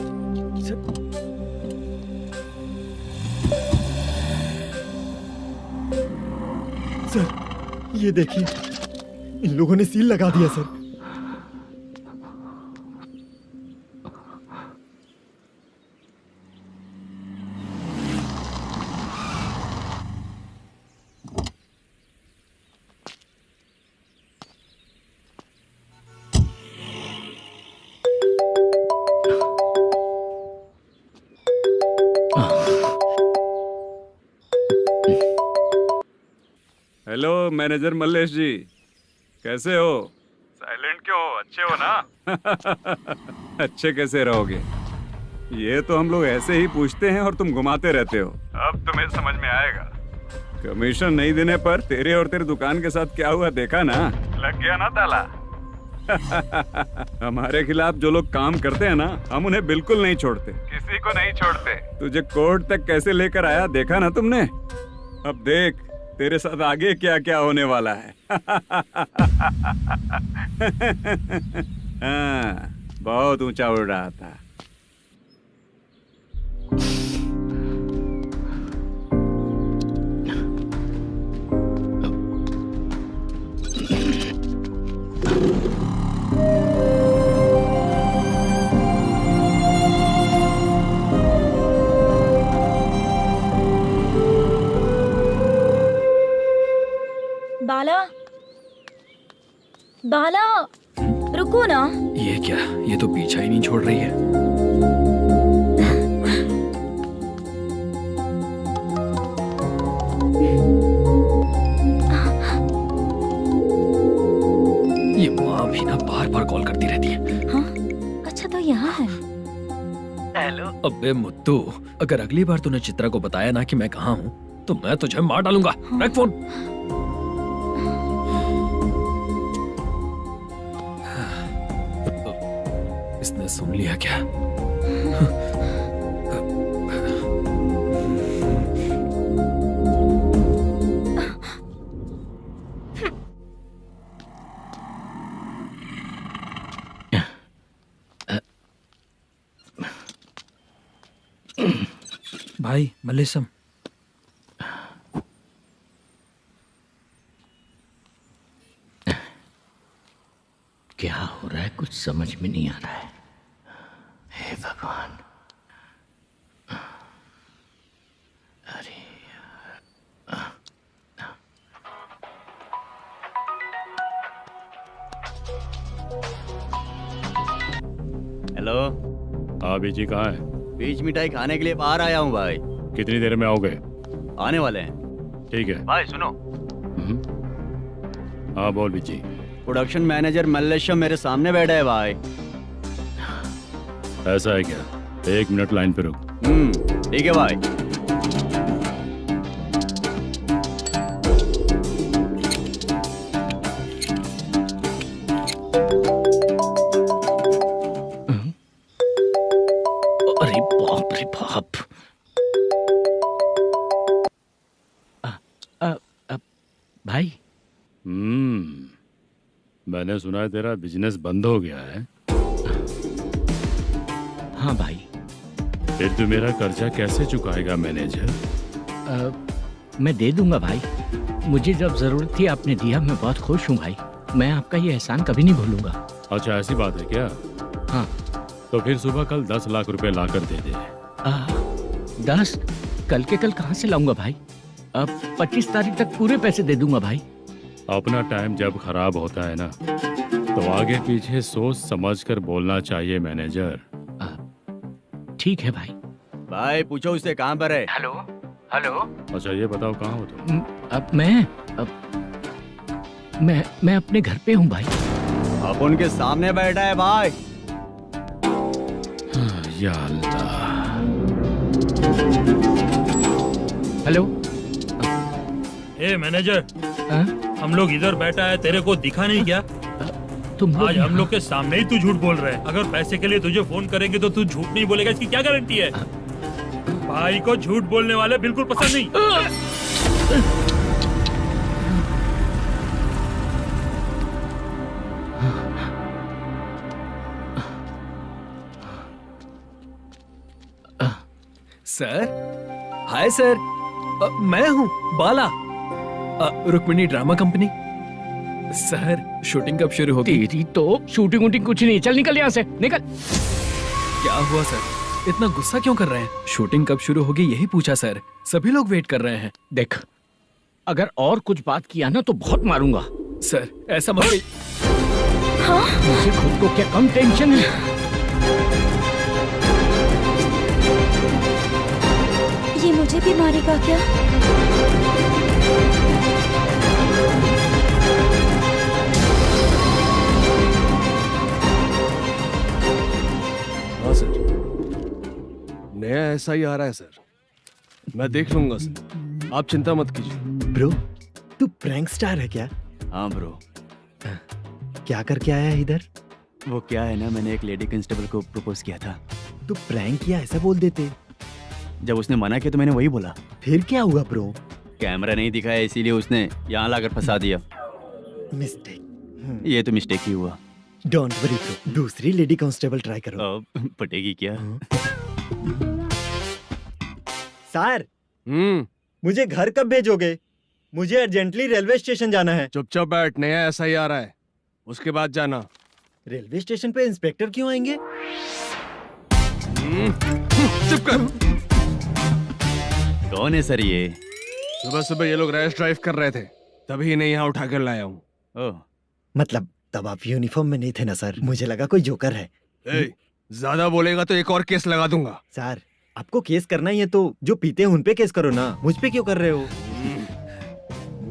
सर ये देखिए, इन लोगों ने सील लगा दिया सर। हेलो मैनेजर मल्लेश जी, कैसे हो? साइलेंट क्यों हो? अच्छे हो ना? अच्छे कैसे रहोगे? ये तो हम लोग ऐसे ही पूछते हैं और तुम घुमाते रहते हो। अब तुम्हें समझ में आएगा। कमीशन नहीं देने पर तेरे और तेरी दुकान के साथ क्या हुआ देखा ना? लग गया ना ताला। हमारे खिलाफ जो लोग काम करते हैं ना, हम उन्हें बिल्कुल नहीं छोड़ते, किसी को नहीं छोड़ते। तुझे कोर्ट तक कैसे लेकर आया देखा ना तुमने? अब देख तेरे साथ आगे क्या क्या होने वाला है। हाँ, बहुत ऊंचा उड़ रहा था। बाला, बाला, रुको ना। ये क्या, ये तो पीछा ही नहीं छोड़ रही है। ये माँ भी ना बार बार कॉल करती रहती है। हाँ? अच्छा तो यहाँ है। हेलो। अबे मुद्दू, अगर अगली बार तूने चित्रा को बताया ना कि मैं कहाँ हूँ तो मैं तुझे मार डालूंगा। रख फोन। इसने सुन लिया क्या? भाई मल्लेशम, क्या हो रहा है, कुछ समझ में नहीं आ रहा है। हे भगवान, अरे हेलो। हाँ बीजी कहाँ है? बीच मिठाई खाने के लिए बाहर आया हूँ भाई। कितनी देर में आओगे? आने वाले हैं। ठीक है भाई सुनो। हाँ बोल बीजी। प्रोडक्शन मैनेजर मल्लेशम मेरे सामने बैठा है भाई। ऐसा है क्या? 1 मिनट लाइन पे रुक। ठीक है भाई। अरे बाप रे बाप। भाई। मैंने सुना है तेरा बिजनेस बंद हो गया है। हाँ भाई। फिर तू मेरा कर्जा कैसे चुकाएगा मैनेजर? मैं दे दूंगा भाई, मुझे जब जरूरत थी आपने दिया। मैं बहुत खुश हूँ भाई, मैं आपका ये एहसान कभी नहीं भूलूंगा। अच्छा ऐसी बात है क्या? हाँ। तो फिर सुबह कल 10 लाख रुपए लाकर दे दे। 10? कल के कल कहाँ से लाऊंगा भाई? अब 25 तारीख तक पूरे पैसे दे दूंगा भाई। अपना टाइम जब खराब होता है ना, तो आगे पीछे सोच समझ कर बोलना चाहिए मैनेजर। ठीक है भाई। भाई पूछो उससे कहाँ पर है। Hello hello. अच्छा ये बताओ कहाँ हो तुम? अब मैं अपने घर पे हूँ भाई। अब उनके सामने बैठा है भाई। या अल्लाह। हेलो। ए मैनेजर, हम लोग इधर बैठा है, तेरे को दिखा नहीं क्या? तुम आज हम लोग के सामने ही तू झूठ बोल रहा है। अगर पैसे के लिए तुझे फोन करेंगे तो तू झूठ नहीं बोलेगा, इसकी क्या गारंटी है? भाई को झूठ बोलने वाले बिल्कुल पसंद नहीं। सर, हाय सर, मैं हूँ Bala, Rukmini drama company. Sir shooting कब शुरू होगी? तेरी तो शूटिंग वूटिंग कुछ नहीं, चल निकल यहाँ से, निकल। क्या हुआ सर, इतना गुस्सा क्यों कर रहे हैं? शूटिंग कब शुरू होगी यही पूछा सर, सभी लोग वेट कर रहे हैं। देख, अगर और कुछ बात किया ना तो बहुत मारूंगा। सर ऐसा मत कहिए। मुझे खुद को क्या कम टेंशन है? ये मुझे भी मारेगा क्या? हाँ सर, नया ऐसा ही आ रहा है सर, मैं देख लूंगा सर, आप चिंता मत कीजिए। ब्रो, तू प्रैंक स्टार है क्या? हाँ ब्रो। क्या करके आया है इधर? वो क्या है ना, मैंने एक लेडी कांस्टेबल को प्रपोज किया था। तू प्रैंक किया ऐसा बोल देते। जब उसने मना किया तो मैंने वही बोला। फिर क्या हुआ ब्रो? कैमरा नहीं दिखाया इसीलिए उसने यहाँ लाकर फंसा दिया। मिस्टेक। ये तो मिस्टेक ही हुआ। डोंट वरी ब्रो, दूसरी लेडी कांस्टेबल ट्राई करो। पटेगी क्या? सर, मुझे घर कब भेजोगे? मुझे अर्जेंटली रेलवे स्टेशन जाना है। चुपचाप बैठ, नया ऐसा ही आ रहा है, उसके बाद जाना। रेलवे स्टेशन पे इंस्पेक्टर क्यों आएंगे? चुप कर। कौन है सर ये? सुबह सुबह ये लोग रैश ड्राइव कर रहे थे, तभी इन्हें यहाँ उठा कर लाया हूँ। मतलब तब आप यूनिफॉर्म में नहीं थे ना सर, मुझे लगा कोई जोकर है। ज्यादा बोलेगा तो एक और केस लगा दूंगा। सर, आपको केस करना ही है तो जो पीते हैं उन पे केस करो ना, मुझ पे क्यों कर रहे हो?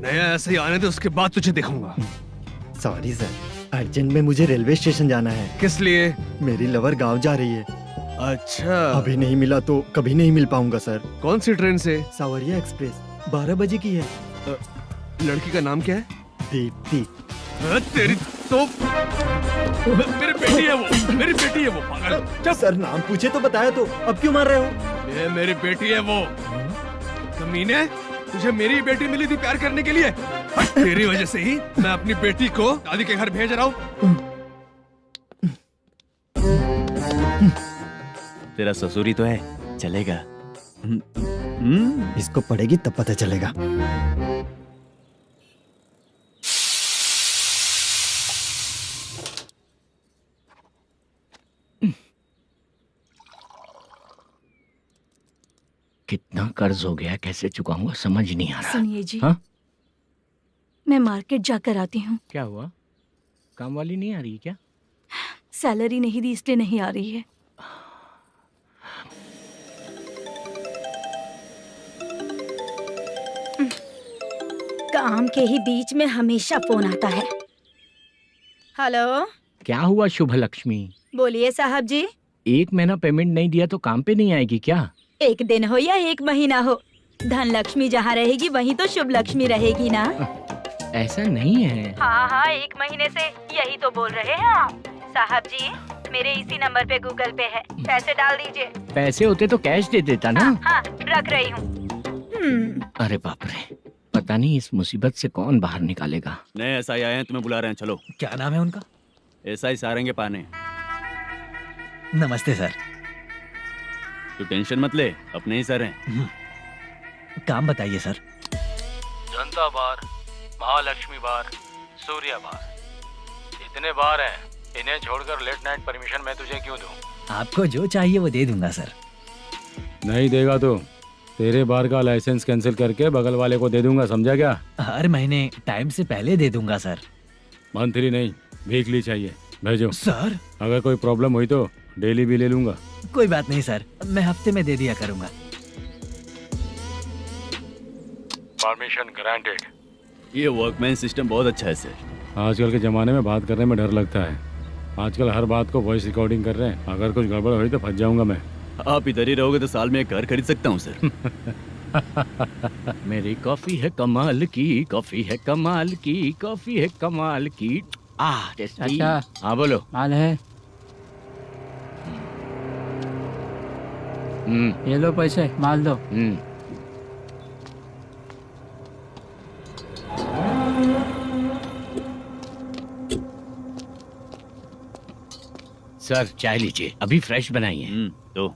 नया ऐसे ही आने दो, उसके बाद तुझे देखूंगा। सॉरी सर, अर्जेंट में मुझे रेलवे स्टेशन जाना है। किस लिए? मेरी लवर गांव जा रही है। अच्छा, अभी नहीं मिला तो कभी नहीं मिल पाऊंगा सर। कौन सी ट्रेन से? सावरिया एक्सप्रेस, 12 बजे की है। लड़की का नाम क्या है? दीप्ति। तेरी तो मेरी बेटी है वो, मेरी बेटी है वो, पागल। सर नाम पूछे तो बताया तो अब क्यों मार रहे हो? ये मेरी बेटी है वो। कमीने, तुझे मेरी बेटी मिली थी प्यार करने के लिए, तेरी वजह से ही मैं अपनी बेटी को दादी के घर भेज रहा हूँ। तेरा ससुरी तो है, चलेगा। इसको पढ़ेगी तब पता चलेगा। कितना कर्ज हो गया, कैसे चुकाऊंगा समझ नहीं आ रहा। सुनिए जी, हाँ? मैं मार्केट जाकर आती हूँ। क्या हुआ, काम वाली नहीं आ रही क्या? सैलरी नहीं दी इसलिए नहीं आ रही है। काम के ही बीच में हमेशा फोन आता है। हेलो, क्या हुआ शुभ लक्ष्मी? बोलिए साहब जी। 1 महीना पेमेंट नहीं दिया तो काम पे नहीं आएगी क्या? 1 दिन हो या 1 महीना हो, धन लक्ष्मी जहाँ रहेगी वहीं तो शुभ लक्ष्मी रहेगी ना। ऐसा नहीं है। हाँ हाँ, 1 महीने से यही तो बोल रहे हैं आप। साहब जी, मेरे इसी नंबर पे गूगल पे है, पैसे डाल दीजिए। पैसे होते तो कैश दे देता ना। हाँ, रख रही हूँ। अरे बाप रे, पता नहीं इस मुसीबत से कौन बाहर निकालेगा। नए एसआई आए हैं, तुम्हें बुला रहे हैं, चलो। क्या नाम है उनका? एसआई सारंगे पाने। नमस्ते सर। तू टेंशन मत ले, अपने ही सर हैं। काम बताइए सर। जनता बार, महालक्ष्मी बार, सूर्या बार, इतने बार हैं, इन्हें छोड़कर लेट नाइट परमिशन मैं तुझे क्यों दूं? आपको जो चाहिए वो दे दूंगा सर। नहीं देगा तो तेरे बार का लाइसेंस कैंसिल करके बगल वाले को दे दूंगा, समझा क्या? हर महीने टाइम से पहले दे दूंगा सर। मंथली नहीं, वीकली चाहिए, भेजो। सर अगर कोई प्रॉब्लम हुई तो डेली भी ले लूंगा। कोई बात नहीं सर, मैं हफ्ते में दे दिया करूंगा। Permission granted. ये वर्कमैन सिस्टम बहुत अच्छा है सर। आजकल के ज़माने में बात करने में डर लगता है। आजकल हर बात को वॉइस रिकॉर्डिंग कर रहे हैं। अगर कुछ गड़बड़ हुई तो फंस जाऊंगा मैं। आप इधर ही रहोगे तो साल में एक घर खरीद सकता हूँ सर। मेरी कॉफी है कमाल की, कॉफी है कमाल की, कॉफी है कमाल की। टेस्टी। अच्छा। हाँ बोलो। माल है, ये लो पैसे, माल दो। सर चाय लीजिए, अभी फ्रेश बनाई है। तो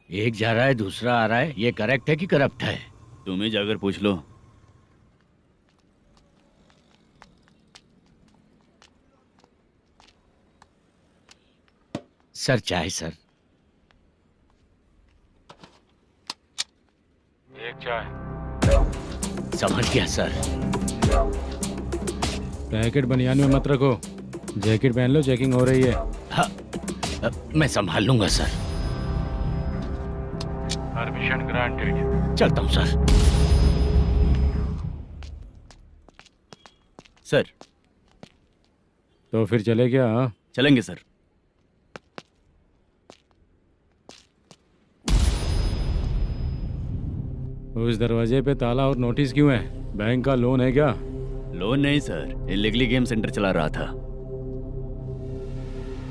एक जा रहा है दूसरा आ रहा है, ये करेक्ट है कि करप्ट है? तुम ही जाकर पूछ लो। सर चाय सर। एक चाय। समझ गया सर। पैकेट बनियान में मत रखो, जैकेट पहन लो, चेकिंग हो रही है। हाँ, मैं संभाल लूंगा सर। Permission granted. चलता हूँ सर। सर तो फिर चले क्या? हाँ? चलेंगे सर। उस दरवाजे पे ताला और नोटिस क्यों है? बैंक का लोन है क्या? लोन नहीं सर, इलीगली गेम सेंटर चला रहा था।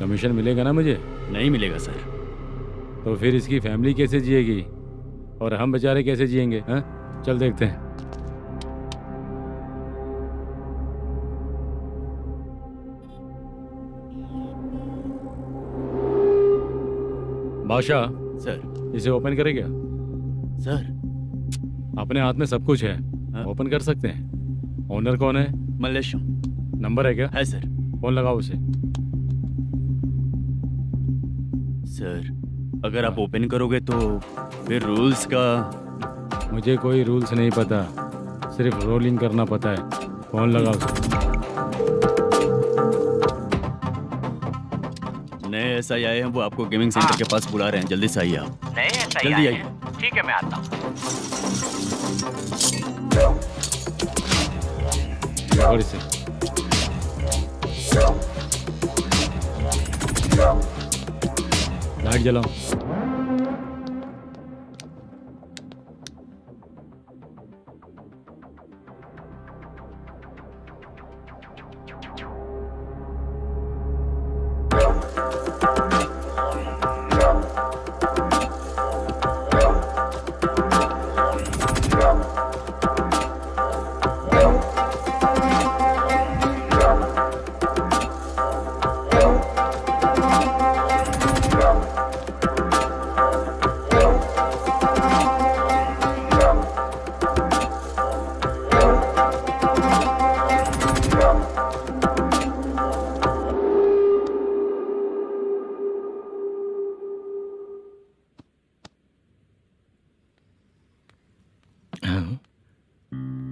कमीशन मिलेगा ना मुझे? नहीं मिलेगा सर। तो फिर इसकी फैमिली कैसे जिएगी और हम बेचारे कैसे जिएंगे? हाँ, चल देखते हैं। बादशाह सर। इसे ओपन करे क्या? सर अपने हाथ में सब कुछ है, ओपन कर सकते हैं। ओनर कौन है? मल्लेशम। नंबर है क्या? है सर। फोन लगाओ उसे। सर अगर आप ओपन करोगे तो फिर रूल्स का। मुझे कोई रूल्स नहीं पता, सिर्फ रोलिंग करना पता है। फोन लगाओ उसे। नए एसआई आए हैं, वो आपको गेमिंग सेंटर के पास बुला रहे हैं। जल्दी से आइए आप। नहीं ऐसा जल्दी आइए। ठीक है मैं आता हूँ। और इसे लाइट जलाओ।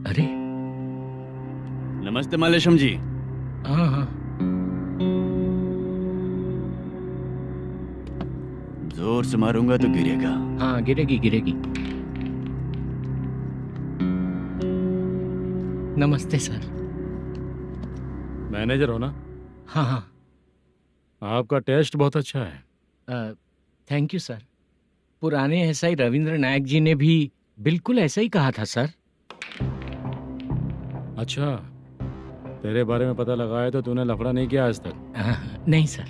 अरे नमस्ते मल्लेशम जी। हाँ हाँ। जोर से मारूंगा तो गिरेगा। हाँ गिरेगी गिरेगी। नमस्ते सर। मैनेजर हो ना? हाँ हाँ। आपका टेस्ट बहुत अच्छा है। Thank you sir. पुराने एसआई रविंद्र नायक जी ने भी बिल्कुल ऐसा ही कहा था सर। अच्छा, तेरे बारे में पता लगा है तो तूने लफड़ा नहीं किया आज तक? नहीं सर।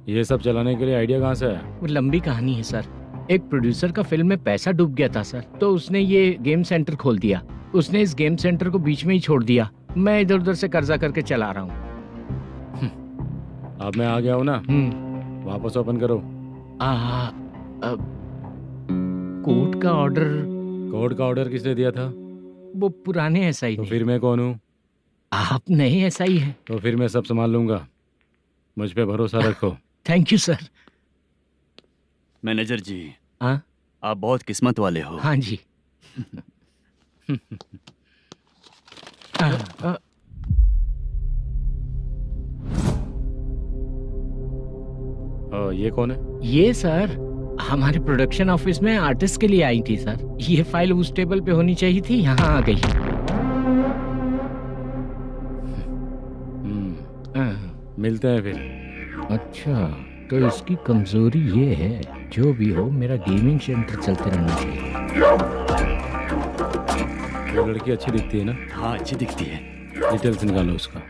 ये सब चलाने के लिए आइडिया कहाँ से आया? वो लंबी कहानी है सर। एक प्रोड्यूसर का फिल्म में पैसा डूब गया था सर, तो उसने ये गेम सेंटर खोल दिया। उसने इस गेम सेंटर को बीच में ही छोड़ दिया। मैं इधर उधर से कर्जा करके चला रहा हूँ। अब मैं आ गया हूँ ना, वापस ओपन करो। कोर्ट का ऑर्डर। कोर्ट का ऑर्डर किसने दिया था? वो पुराने SI तो ने। फिर मैं कौन हूँ? आप नए SI हैं। तो फिर मैं सब संभाल लूंगा, मुझ पे भरोसा रखो। Thank you sir. मैनेजर जी, हाँ आप बहुत किस्मत वाले हो। हाँ जी। ये कौन है? ये सर हमारे प्रोडक्शन ऑफिस में आर्टिस्ट के लिए आई थी सर। ये फाइल उस टेबल पे होनी चाहिए थी, यहाँ आ गई। मिलते हैं फिर। अच्छा, तो इसकी कमजोरी ये है, जो भी हो मेरा गेमिंग सेंटर चलते रहना चाहिए। वो लड़की अच्छी दिखती है ना? हाँ, अच्छी दिखती है। डिटेल्स निकालो उसका।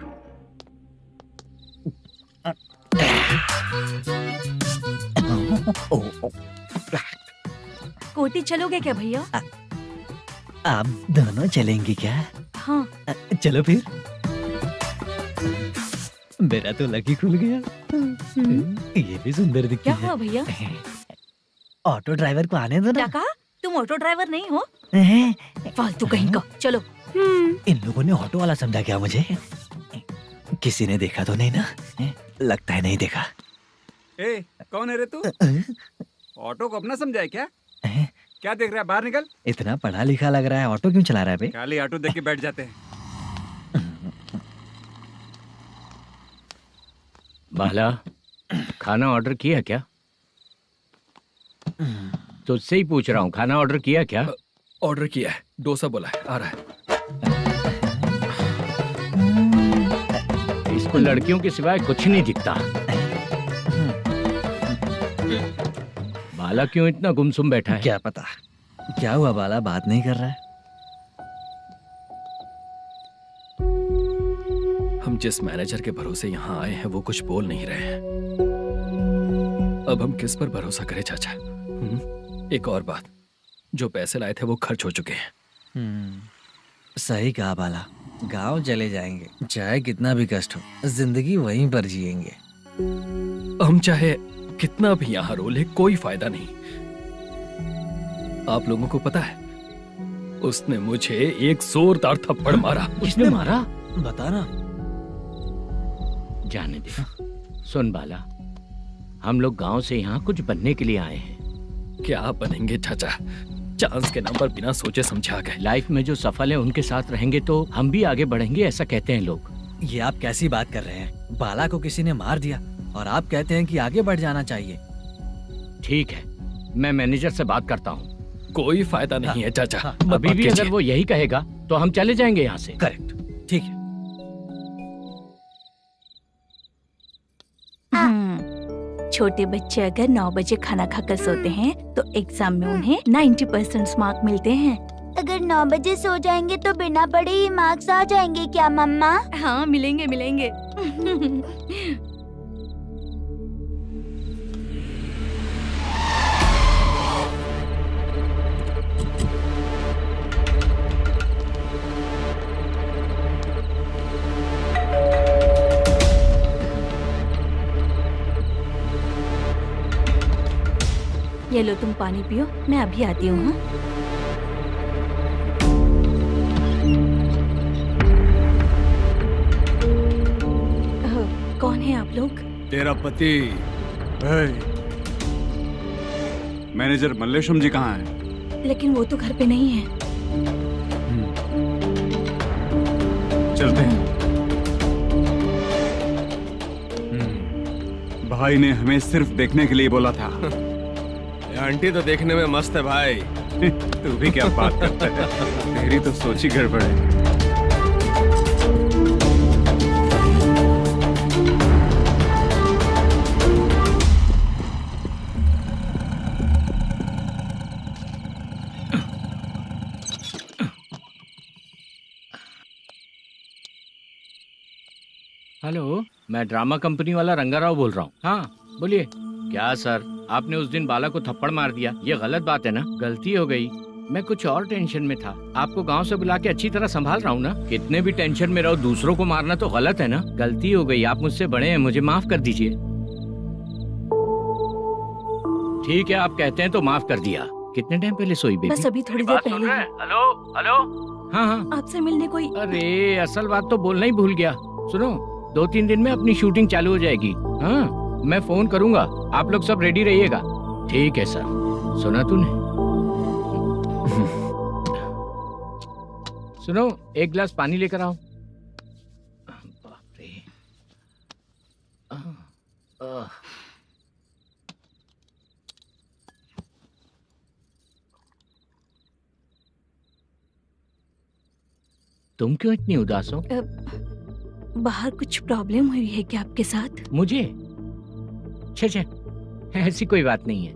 कोटी चलोगे क्या भैया? आप दोनों चलेंगे क्या? हाँ। चलो फिर। मेरा तो लकी खुल गया। ये भी सुंदर दिखती क्या है। हुआ भैया? ऑटो ड्राइवर को आने दो क्या ना। कहा? तुम ऑटो ड्राइवर नहीं हो? हैं? फालतू कहीं का। चलो। इन लोगों ने ऑटो वाला समझा क्या मुझे? किसी ने देखा तो नहीं ना? लगता है नहीं देखा। ए, कौन है रे तू? ऑटो को अपना समझा है क्या? क्या देख रहा है? बाहर निकल। इतना पढ़ा लिखा लग रहा है, ऑटो क्यों चला रहा है बे? खाली ऑटो देख के बैठ जाते हैं। बाला, खाना ऑर्डर किया क्या? तुझसे ही पूछ रहा हूँ, खाना ऑर्डर किया क्या? ऑर्डर किया है, डोसा बोला है, आ रहा है। इसको लड़कियों के सिवाय कुछ नहीं दिखता। बाला क्यों इतना गुमसुम बैठा है? क्या पता क्या हुआ, बाला बात नहीं कर रहा है। हम जिस मैनेजर के भरोसे यहाँ आए हैं वो कुछ बोल नहीं रहे हैं। अब हम किस पर भरोसा करें चाचा? एक और बात, जो पैसे लाए थे वो खर्च हो चुके हैं। सही कहा बाला, गांव चले जाएंगे, चाहे कितना भी कष्ट हो, जिंदगी वहीं पर जिएंगे। हम चाहे कितना भी यहाँ रो ले, कोई फायदा नहीं। आप लोगों को पता है, उसने मुझे एक जोरदार थप्पड़ मारा। किसने मारा? बता ना। जाने दे। सुन बाला, हम लोग गांव से यहाँ कुछ बनने के लिए आए हैं। क्या बनेंगे चाचा? चांस के नाम पर बिना सोचे समझे आ गए। लाइफ में जो सफल है उनके साथ रहेंगे तो हम भी आगे बढ़ेंगे, ऐसा कहते हैं लोग। ये आप कैसी बात कर रहे हैं? बाला को किसी ने मार दिया और आप कहते हैं कि आगे बढ़ जाना चाहिए। ठीक है, मैं मैनेजर से बात करता हूँ। कोई फायदा नहीं है चाचा। अभी भी अगर वो यही कहेगा तो हम चले जाएंगे यहाँ से। करेक्ट, ठीक है। छोटे बच्चे अगर 9 बजे खाना खाकर सोते हैं तो एग्जाम में उन्हें 90% मार्क मिलते हैं। अगर 9 बजे सो जाएंगे तो बिना पढ़े ही मार्क्स आ जाएंगे क्या मम्मा? हाँ, मिलेंगे मिलेंगे। ये लो, तुम पानी पियो, मैं अभी आती हूँ। हाँ, कौन है आप लोग? तेरा पति। मैनेजर मल्लेशम जी कहाँ हैं? लेकिन वो तो घर पे नहीं है। चलते हैं। भाई ने हमें सिर्फ देखने के लिए बोला था। आंटी तो देखने में मस्त है भाई। तू भी क्या बात करता है? तेरी तो सोच ही गड़बड़ है। हेलो, मैं ड्रामा कंपनी वाला रंगाराव बोल रहा हूँ। हाँ बोलिए। क्या सर, आपने उस दिन बाला को थप्पड़ मार दिया, ये गलत बात है ना? गलती हो गई, मैं कुछ और टेंशन में था। आपको गांव से बुला के अच्छी तरह संभाल रहा हूँ ना। कितने भी टेंशन में रहो, दूसरों को मारना तो गलत है ना। गलती हो गई, आप मुझसे बड़े हैं, मुझे माफ कर दीजिए। ठीक है, आप कहते हैं तो माफ कर दिया। कितने टाइम पहले सोई बेबी? बस अभी थोड़ी देर पहले। हेलो हेलो हाँ हाँ। आपसे मिलने कोई अरे असल बात तो बोलना ही भूल गया। सुनो, 2-3 दिन में अपनी शूटिंग चालू हो जाएगी। हाँ, मैं फोन करूंगा, आप लोग सब रेडी रहिएगा। ठीक है सर। सुना तूने? सुनो, एक गिलास पानी लेकर आओ। बाप रे। तुम क्यों इतनी उदास हो? बाहर कुछ प्रॉब्लम हुई है क्या आपके साथ? मुझे? छे छे, ऐसी कोई बात नहीं है।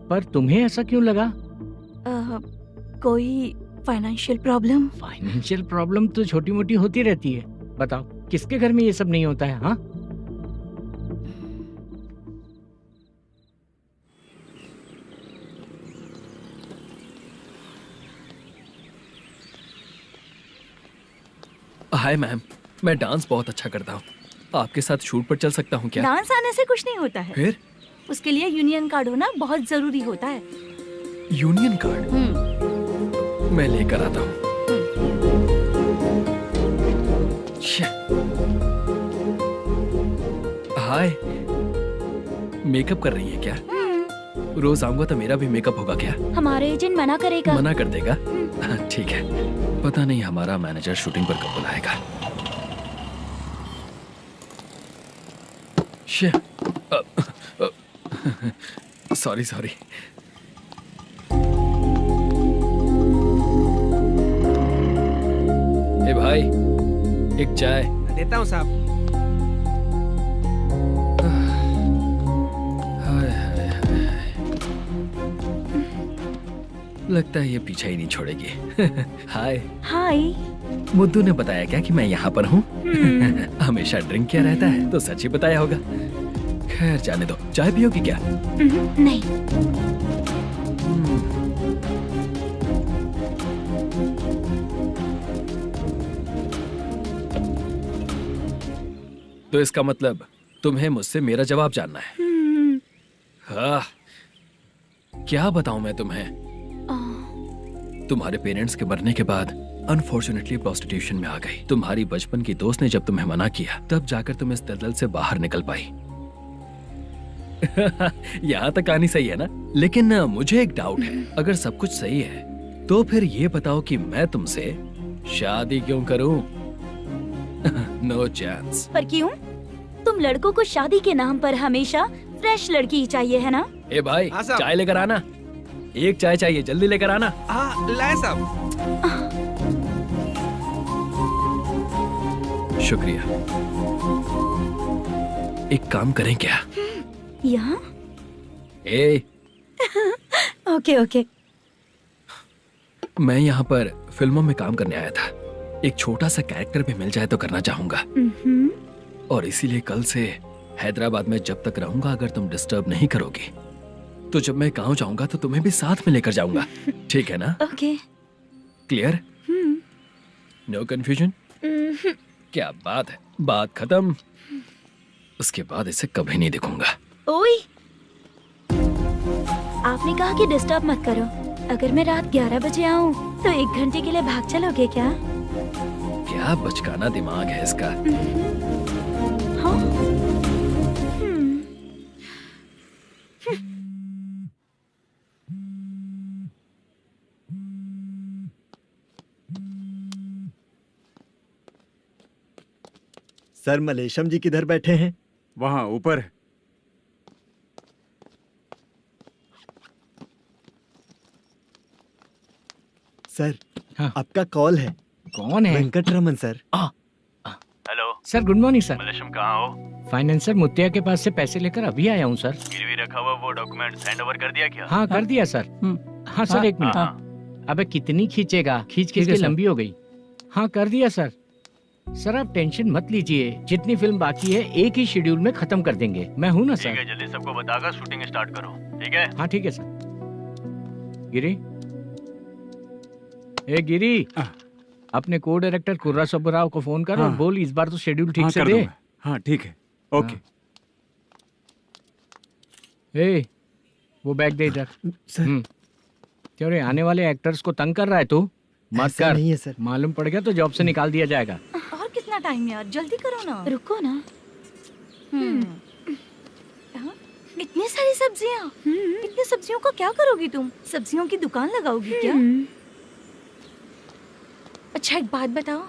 पर तुम्हें ऐसा क्यों लगा? कोई फाइनेंशियल प्रॉब्लम? फाइनेंशियल प्रॉब्लम तो छोटी मोटी होती रहती है। बताओ, किसके घर में ये सब नहीं होता है? हाँ, हाय मैम, मैं डांस बहुत अच्छा करता हूँ। आपके साथ शूट पर चल सकता हूँ क्या? डांस आने से कुछ नहीं होता है। फिर? उसके लिए यूनियन कार्ड होना बहुत जरूरी होता है। Union card? मैं लेकर आता हूँ। हाय, मेकअप कर रही है क्या? रोज आऊंगा तो मेरा भी मेकअप होगा क्या? हमारे एजेंट मना करेगा। मना कर देगा? ठीक है, पता नहीं हमारा मैनेजर शूटिंग पर कब बुलाएगा। Sorry sorry. ए भाई, एक चाय। देता हूँ साहब। हाय हाय हाय, लगता है ये पीछा ही नहीं छोड़ेगी। हाय। हाय। मुद्दू ने बताया क्या कि मैं यहाँ पर हूँ? हमेशा ड्रिंक किया रहता है तो सच ही बताया होगा। खैर जाने दो, चाय पियोगी क्या? नहीं। तो इसका मतलब तुम्हें मुझसे मेरा जवाब जानना है? हाँ, क्या बताऊं मैं तुम्हें? तुम्हारे पेरेंट्स के मरने के बाद अनफॉर्चुनेटली प्रोस्टिट्यूशन में आ गई। तुम्हारी बचपन की दोस्त ने जब तुम्हें मना किया, तब जाकर तुम इस दलदल से बाहर निकल पाई। यहाँ तक कहानी सही है ना? लेकिन मुझे एक डाउट है। अगर सब कुछ सही है तो फिर ये बताओ कि मैं तुमसे शादी क्यों करूं? No chance. पर क्यों? तुम लड़कों को शादी के नाम पर हमेशा फ्रेश लड़की ही चाहिए, है ना? ए भाई, चाय लेकर आना। एक चाय चाहिए, जल्दी लेकर आना। हाँ, लाए साहब। शुक्रिया। एक काम करें क्या? यहाँ? ए, ओके ओके। मैं यहाँ पर फिल्मों में काम करने आया था। एक छोटा सा कैरेक्टर भी मिल जाए तो करना चाहूंगा। और इसीलिए कल से हैदराबाद में जब तक रहूंगा, अगर तुम डिस्टर्ब नहीं करोगी तो जब मैं गांव जाऊंगा तो तुम्हें भी साथ में लेकर जाऊंगा। ठीक है ना? ओके। क्लियर? No confusion? क्या बात है, बात खत्म। उसके बाद इसे कभी नहीं दिखूंगा। ओए, आपने कहा कि डिस्टर्ब मत करो। अगर मैं रात 11 बजे आऊँ तो 1 घंटे के लिए भाग चलोगे क्या? क्या बचकाना दिमाग है इसका। हाँ? सर, मलेशम जी किधर बैठे हैं? वहाँ ऊपर है। सर, हाँ। आपका कॉल है। कौन है? Venkataraman sir. Hello sir, good morning sir. Malesham, कहाँ हो? फाइनेंसर मुत्तिया के पास से पैसे लेकर अभी आया हूँ सर। गिरवी रखा हुआ वो डॉक्यूमेंट हैंड ओवर कर दिया क्या? हाँ, कर दिया सर। हाँ सर, एक मिनट। अबे कितनी खींचेगा, खींच खींच के लंबी हो गई। हाँ, कर दिया सर। सर आप टेंशन मत लीजिए, जितनी फिल्म बाकी है एक ही शेड्यूल में खत्म कर देंगे। मैं हूँ ना सर। ठीक है, जल्दी सबको बताकर शूटिंग स्टार्ट करो। ठीक है? हाँ ठीक है सर। गिरी, ए गिरी, अपने को डायरेक्टर कुर्रा सुब्बराव को फोन कर और बोल इस बार तो शेड्यूल ठीक से दे। हाँ ठीक है, ओके। ए, वो बैग दे इधर। सर। क्यों रे, आने वाले एक्टर्स को तंग कर रहा है तू? मत ऐसा कर। नहीं है सर। मालूम पड़ गया तो जॉब से निकाल दिया जाएगा। और कितना टाइम यार, जल्दी करो ना। रुको ना। हाँ? इतनी सारी सब्जियाँ, इतनी सब्जियों को क्या करोगी तुम? सब्जियों की दुकान लगाओगी क्या? अच्छा एक बात बताओ,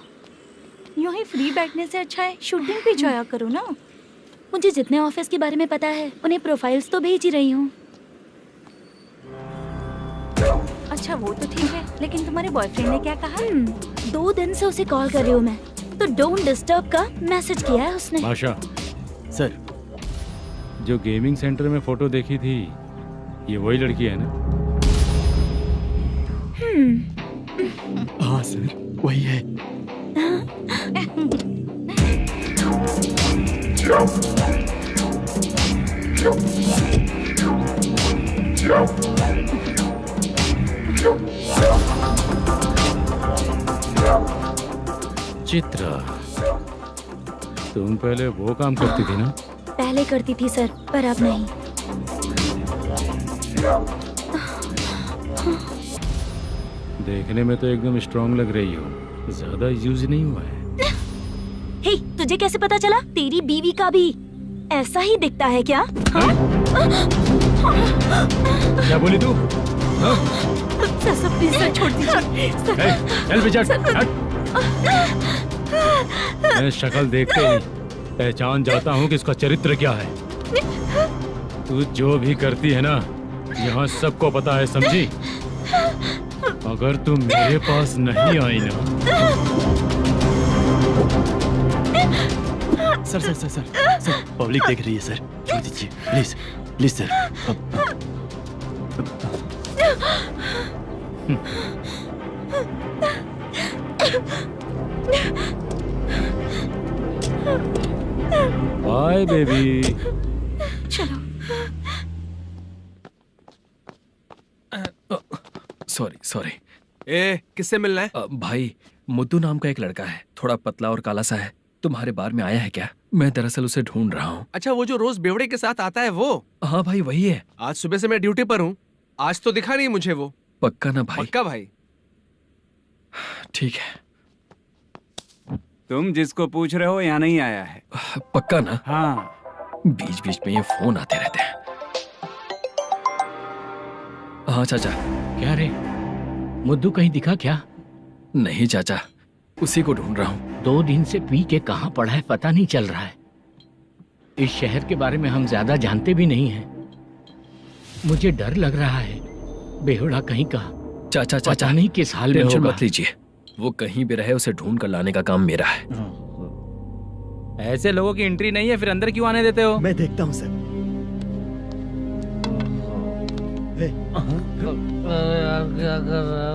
यूं ही फ्री बैठने से अच्छा है शूटिंग पे जाया करो ना। मुझे जितने ऑफिस के बारे में पता है उन्हें प्रोफाइल्स तो भेज ही रही हूँ। अच्छा वो तो ठीक है, लेकिन तुम्हारे बॉयफ्रेंड ने क्या कहा? 2 दिन से उसे कॉल कर रही हूँ मैं, तो डोंट डिस्टर्ब का मैसेज किया है उसने। भाषा, सर जो गेमिंग सेंटर में फोटो देखी थी, ये वही लड़की है ना? हाँ सर, वही है। चित्रा, तुम पहले वो काम करती थी ना? पहले करती थी सर, पर अब नहीं। देखने में तो एकदम स्ट्रांग लग रही हो, ज्यादा यूज नहीं हुआ है। हे, तुझे कैसे पता चला? तेरी बीवी का भी ऐसा ही दिखता है क्या? हाँ? क्या बोली तू? सर प्लीज सर छोड़ दीजिए। चल विजट, हट। मैं शक्ल देखते ही पहचान जाता हूँ कि इसका चरित्र क्या है। तू जो भी करती है ना, यहाँ सबको पता है, समझी? अगर तू मेरे पास नहीं आई ना। Sir sir sir sir sir public देख रही है सर, छोड़ दीजिए please please sir. Bye baby. चलो। Sorry sorry. ए, किससे मिलना है? भाई, मुद्दू नाम का एक लड़का है, थोड़ा पतला और काला सा है, तुम्हारे बार में आया है क्या? मैं दरअसल उसे ढूंढ रहा हूँ। अच्छा, वो जो रोज बेवड़े के साथ आता है वो? हाँ भाई वही है। आज सुबह से मैं ड्यूटी पर हूँ, आज तो दिखा नहीं मुझे वो। पक्का ना भाई? पक्का भाई। ठीक है। तुम जिसको पूछ रहे हो यहाँ नहीं आया है? पक्का ना? हाँ। बीच बीच में ये फोन आते रहते हैं। हाँ चाचा। क्या रे, मुद्दू कहीं दिखा क्या? नहीं चाचा, उसी को ढूंढ रहा हूँ। 2 दिन से पी के कहाँ पड़ा है पता नहीं चल रहा है। इस शहर के बारे में हम ज्यादा जानते भी नहीं हैं। मुझे डर लग रहा है, बेहुड़ा कहीं का। चाचा चाचा पता नहीं किस हाल में टेंशन होगा। मत लीजिए, वो कहीं भी रहे उसे ढूंढ कर लाने का काम मेरा है। ऐसे लोगों की एंट्री नहीं है, फिर अंदर क्यों आने देते हो? मैं देखता हूँ सर।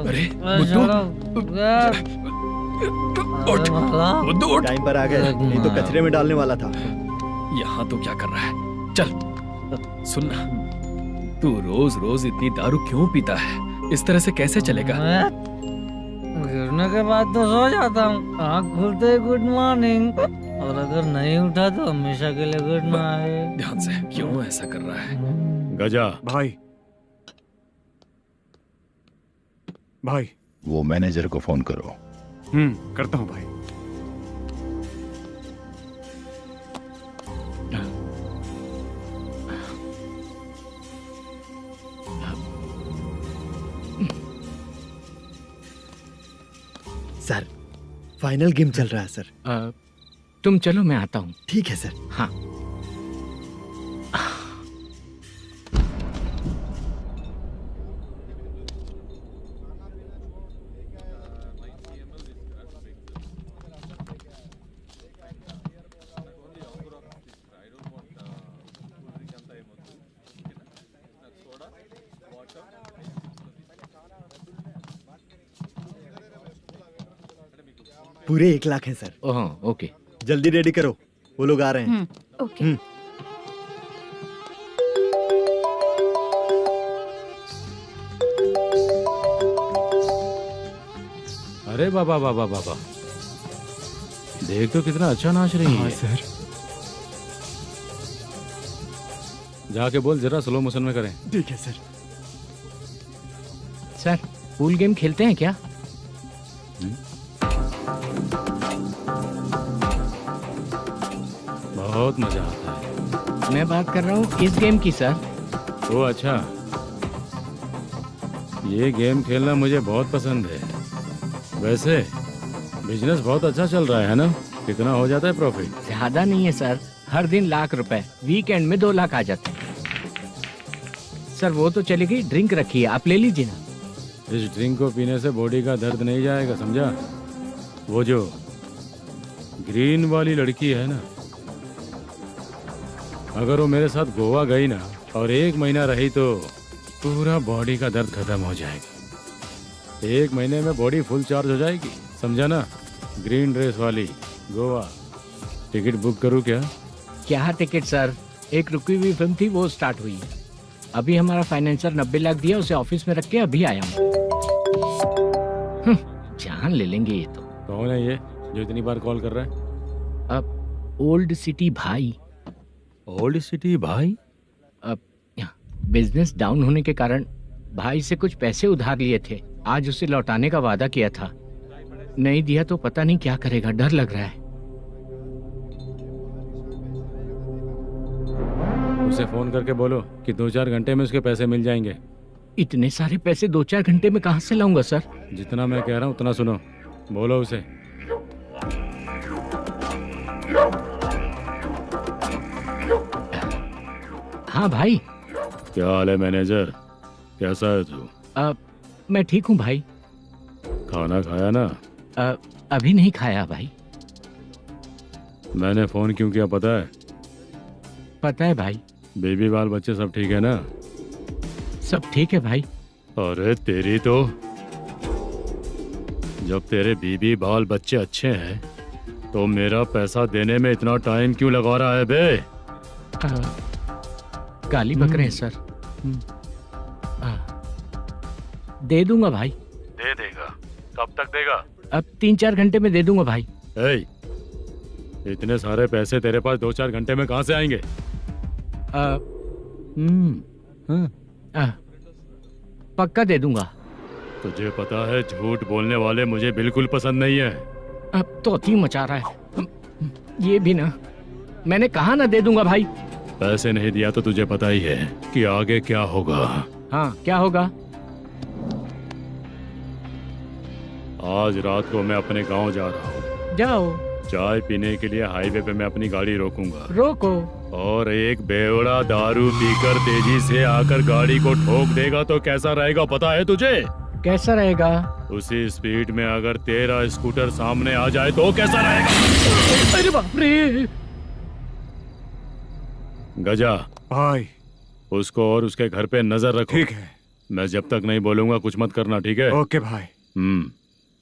अरे मुद्दू उठ। टाइम पर आ गए, नहीं तो कचरे में डालने वाला था। यहाँ तो क्या कर रहा है? चल सुनना, तू रोज रोज इतनी दारू क्यों पीता है? इस तरह से कैसे चलेगा? गिरने के बाद तो सो जाता हूँ, आँख खुलते ही गुड मॉर्निंग, और अगर नहीं उठा तो हमेशा के लिए गुड नाइट। ध्यान से, क्यों ऐसा कर रहा है? गजा भाई, भाई वो मैनेजर को फोन करो। करता हूँ भाई। सर, फाइनल गेम चल रहा है सर। तुम चलो, मैं आता हूँ। ठीक है सर। हाँ। पूरे 1 लाख हैं सर। ओह ओके, जल्दी रेडी करो, वो लोग आ रहे हैं। ओके। अरे बाबा बाबा बाबा, देख तो कितना अच्छा नाच रही है। सर। जाके बोल जरा स्लो मोशन में करें। ठीक है सर। सर पूल गेम खेलते हैं क्या? बहुत मजा आता है। मैं बात कर रहा हूँ इस गेम की सर। ओ अच्छा, ये गेम खेलना मुझे बहुत पसंद है। वैसे बिजनेस बहुत अच्छा चल रहा है ना? कितना हो जाता है प्रॉफिट? ज्यादा नहीं है सर, हर दिन लाख रुपए, वीकेंड में 2 लाख आ जाते हैं। सर वो तो चली गई, ड्रिंक रखी है, आप ले लीजिए ना। इस ड्रिंक को पीने से बॉडी का दर्द नहीं जाएगा, समझा? वो जो ग्रीन वाली लड़की है ना, अगर वो मेरे साथ गोवा गई ना और 1 महीना रही तो पूरा बॉडी का दर्द खत्म हो जाएगा। 1 महीने में बॉडी फुल चार्ज हो जाएगी, समझा ना? ग्रीन ड्रेस वाली, गोवा। टिकट बुक करूँ क्या? क्या टिकट सर, एक रुकी हुई फिल्म थी वो स्टार्ट हुई है। अभी हमारा फाइनेंसर 90 लाख दिया, उसे ऑफिस में रख के अभी आया हूँ। जान ले लेंगे ये तो। कौन है ये जो इतनी बार कॉल कर रहा है? अब ओल्ड सिटी भाई। ओल्ड सिटी भाई? अब बिजनेस डाउन होने के कारण भाई से कुछ पैसे उधार लिए थे, आज उसे लौटाने का वादा किया था। नहीं दिया तो पता नहीं क्या करेगा, डर लग रहा है। उसे फोन करके बोलो कि 2-4 घंटे में उसके पैसे मिल जाएंगे। इतने सारे पैसे 2-4 घंटे में कहाँ से लाऊंगा सर? जितना मैं कह रहा हूँ उतना सुनो, बोलो उसे। हाँ भाई। क्या हाल है मैनेजर, कैसा है तू? मैं ठीक हूँ भाई। खाना खाया ना? अभी नहीं खाया भाई। मैंने फोन क्यों किया पता है? पता है भाई। बेबी बाल बच्चे सब ठीक है ना? सब ठीक है भाई। अरे तेरी तो, जब तेरे बीबी बाल बच्चे अच्छे हैं तो मेरा पैसा देने में इतना टाइम क्यों लगा रहा है बे? गाली बक रहे हैं सर। दे दूंगा भाई। दे देगा? कब तक देगा? अब 3-4 घंटे में दे दूंगा भाई। इतने सारे पैसे तेरे पास 2-4 घंटे में कहाँ से आएंगे? पक्का दे दूंगा। तुझे पता है झूठ बोलने वाले मुझे बिल्कुल पसंद नहीं है। अब तोती मचा रहा है ये भी ना। मैंने कहा ना दे दूंगा भाई। पैसे नहीं दिया तो तुझे पता ही है कि आगे क्या होगा। हाँ क्या होगा? आज रात को मैं अपने गांव जा रहा हूँ। जाओ। चाय पीने के लिए हाईवे पे मैं अपनी गाड़ी रोकूंगा। रोको। और एक बेवड़ा दारू पीकर तेजी से आकर गाड़ी को ठोक देगा तो कैसा रहेगा पता है तुझे? कैसा रहेगा? उसी स्पीड में अगर तेरा स्कूटर सामने आ जाए तो कैसा रहेगा? अरे बाप रे। गजा भाई, उसको और उसके घर पे नजर रखो। ठीक है। मैं जब तक नहीं बोलूंगा कुछ मत करना, ठीक है? ओके भाई।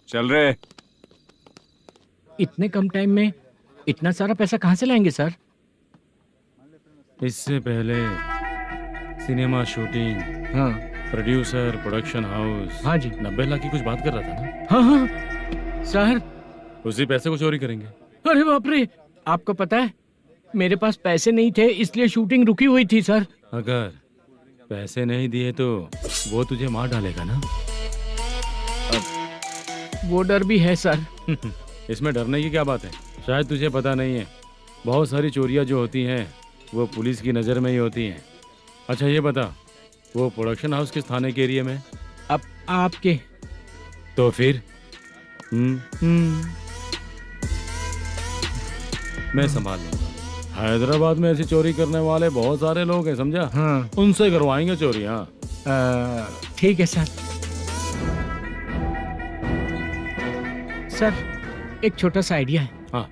चल रहे। इतने कम टाइम में इतना सारा पैसा कहाँ से लाएंगे सर? इससे पहले सिनेमा शूटिंग, हाँ, प्रोड्यूसर, प्रोडक्शन हाउस। हाँ जी। 90 लाख की कुछ बात कर रहा था ना? हाँ हाँ सर। उसी पैसे को चोरी करेंगे। अरे बाप रे, आपको पता है मेरे पास पैसे नहीं थे इसलिए शूटिंग रुकी हुई थी सर। अगर पैसे नहीं दिए तो वो तुझे मार डालेगा ना? वो डर भी है सर। इसमें डरने की क्या बात है? शायद तुझे पता नहीं है, बहुत सारी चोरियां जो होती हैं वो पुलिस की नज़र में ही होती हैं। अच्छा ये बता, वो प्रोडक्शन हाउस किस थाने के एरिया में? अब आपके। तो फिर मैं संभाल लूंगा। हैदराबाद में ऐसी चोरी करने वाले बहुत सारे लोग हैं, समझा? हाँ। उनसे करवाएंगे चोरी। हाँ ठीक है सर। सर एक छोटा सा आइडिया है। हाँ।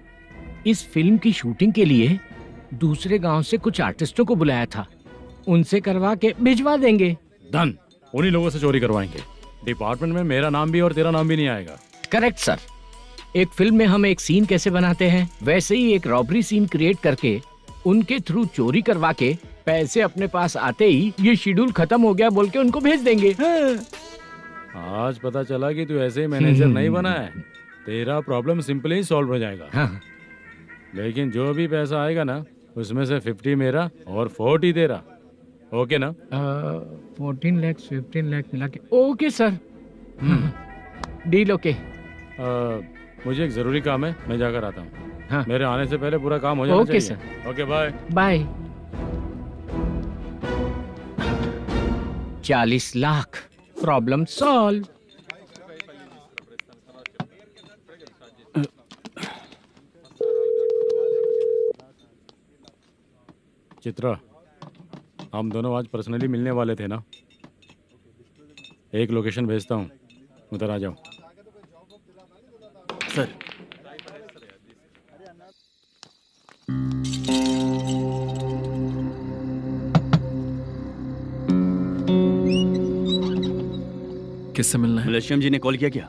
इस फिल्म की शूटिंग के लिए दूसरे गांव से कुछ आर्टिस्टों को बुलाया था, उनसे करवा के भिजवा देंगे। डन, उन्हीं लोगों से चोरी करवाएंगे। डिपार्टमेंट में मेरा नाम भी और तेरा नाम भी नहीं आएगा। Correct sir. एक फिल्म में हम एक सीन कैसे बनाते हैं वैसे ही एक रॉबरी सीन क्रिएट करके उनके थ्रू चोरी करवा के पैसे अपने पास आते ही ये शेड्यूल खत्म हो गया बोल के उनको भेज देंगे। आज पता चला कि तू ऐसे ही मैनेजर नहीं बना है। तेरा प्रॉब्लम सिंपली ही सॉल्व हो जाएगा। हाँ। लेकिन जो भी पैसा आएगा ना उसमें से 50 मेरा और 40 तेरा। ओके ना? 14 लाख 15 लाख मिला के। Okay sir. Deal okay. मुझे एक जरूरी काम है, मैं जाकर आता हूँ। हाँ। मेरे आने से पहले पूरा काम हो जाना ओके चाहिए। Okay bye. Bye. 40 lakh, problem solve. Chitra, हम दोनों आज पर्सनली मिलने वाले थे ना? एक लोकेशन भेजता हूँ, उधर आ जाओ। सर, किससे मिलना है? मलेशियम जी ने कॉल किया क्या?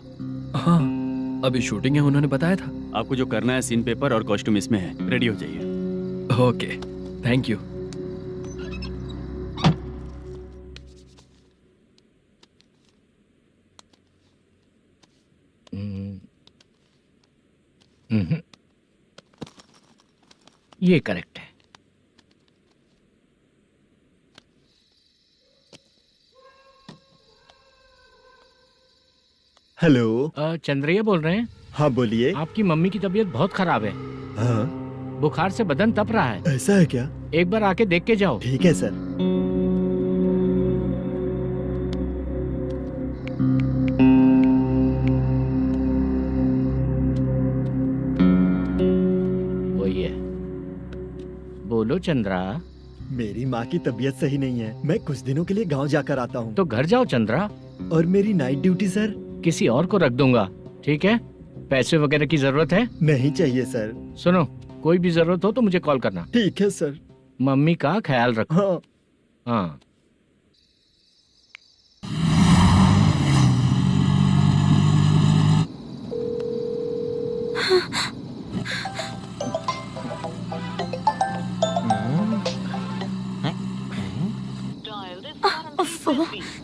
हाँ, अभी शूटिंग है, उन्होंने बताया था। आपको जो करना है, सीन पेपर और कॉस्ट्यूम इसमें है, रेडी हो जाइए। Okay, thank you. ये करेक्ट है। हेलो। चंद्रैया बोल रहे हैं? हाँ बोलिए। आपकी मम्मी की तबीयत बहुत खराब है। हाँ। बुखार से बदन तप रहा है। ऐसा है क्या? एक बार आके देख के जाओ। ठीक है सर। वही है। बोलो चंद्रा। मेरी माँ की तबीयत सही नहीं है, मैं कुछ दिनों के लिए गांव जाकर आता हूँ। तो घर जाओ चंद्रा। और मेरी नाइट ड्यूटी सर? किसी और को रख दूंगा, ठीक है? पैसे वगैरह की जरूरत है? नहीं चाहिए सर। सुनो, कोई भी जरूरत हो तो मुझे कॉल करना। ठीक है सर। मम्मी का ख्याल रखो। हाँ। हाँ।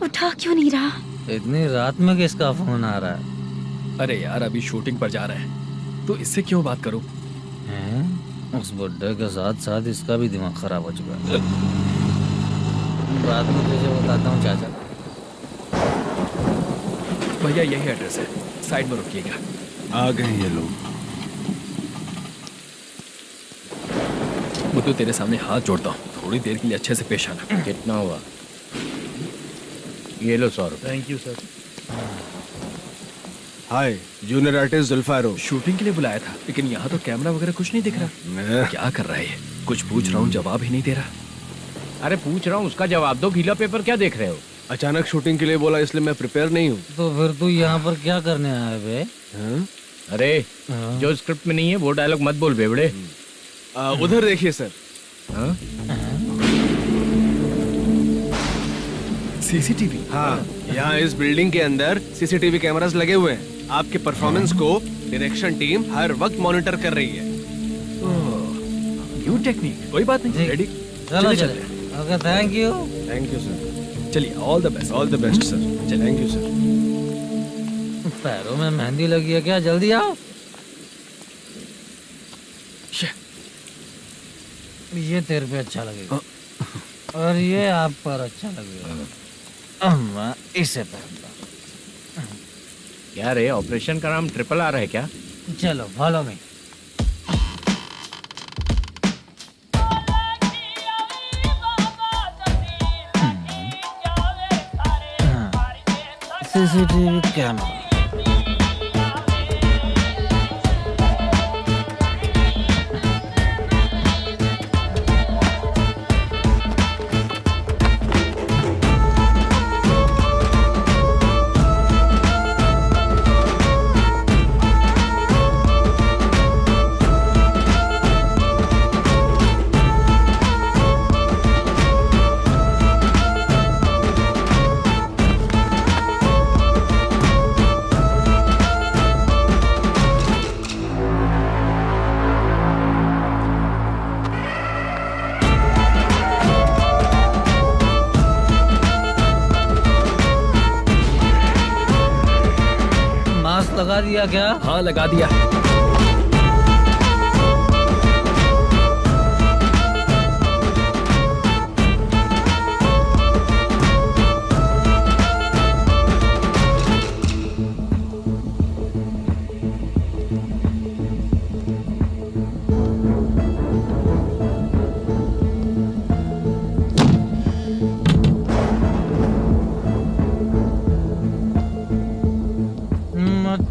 उठा क्यों नहीं रहा? इतनी रात में किसका फोन आ रहा है? अरे यार, अभी शूटिंग पर जा रहे हैं, तो इससे क्यों बात करूं? उस बुड्ढे के साथ साथ इसका भी दिमाग खराब हो चुका है। बाद में तुझे बताता हूँ चाचा। भैया यही एड्रेस है, साइड में रुकिएगा। आ गए ये लोग। मुझे तेरे सामने हाथ जोड़ता हूँ, थोड़ी देर के लिए अच्छे से पेश आना। कितना हुआ? ये लो 100 रुपए। Thank you sir. Hi, junior artist जुल्फारो। शूटिंग के लिए बुलाया था, लेकिन यहाँ तो कैमरा वगैरह कुछ नहीं दिख रहा। क्या कर रहा है ये? कुछ पूछ रहा हूँ, जवाब ही नहीं दे रहा। अरे पूछ रहा हूँ, उसका जवाब दो। गीला पेपर क्या देख रहे हो? अचानक शूटिंग के लिए बोला, इसलिए मैं प्रिपेयर नहीं हूँ। तो फिर तू यहाँ पर क्या करने आया बे? अरे जो स्क्रिप्ट में नहीं है वो डायलॉग मत बोल बेवड़े। उधर देखिए सर। सीसीटीवी? हाँ, यहाँ इस बिल्डिंग के अंदर सीसीटीवी कैमरास लगे हुए हैं। आपके परफॉर्मेंस को डायरेक्शन टीम हर वक्त मॉनिटर कर रही है। न्यू टेक्निक, कोई बात नहीं। रेडी? चलो चलते चले। हैं। Okay, thank you. Thank you sir. चलिए, all the best. All the best sir. Thank you sir. पैरों में मेहंदी लगी है क्या? जल्दी आओ। ये तेरे पे अच्छा लगेगा और ये आप पर अच्छा लगेगा। मैं इसे पहनता। क्या रे, ऑपरेशन का नाम RRR है क्या? चलो फॉलो मी। CCTV camera. लगा दिया क्या? हाँ, लगा दिया।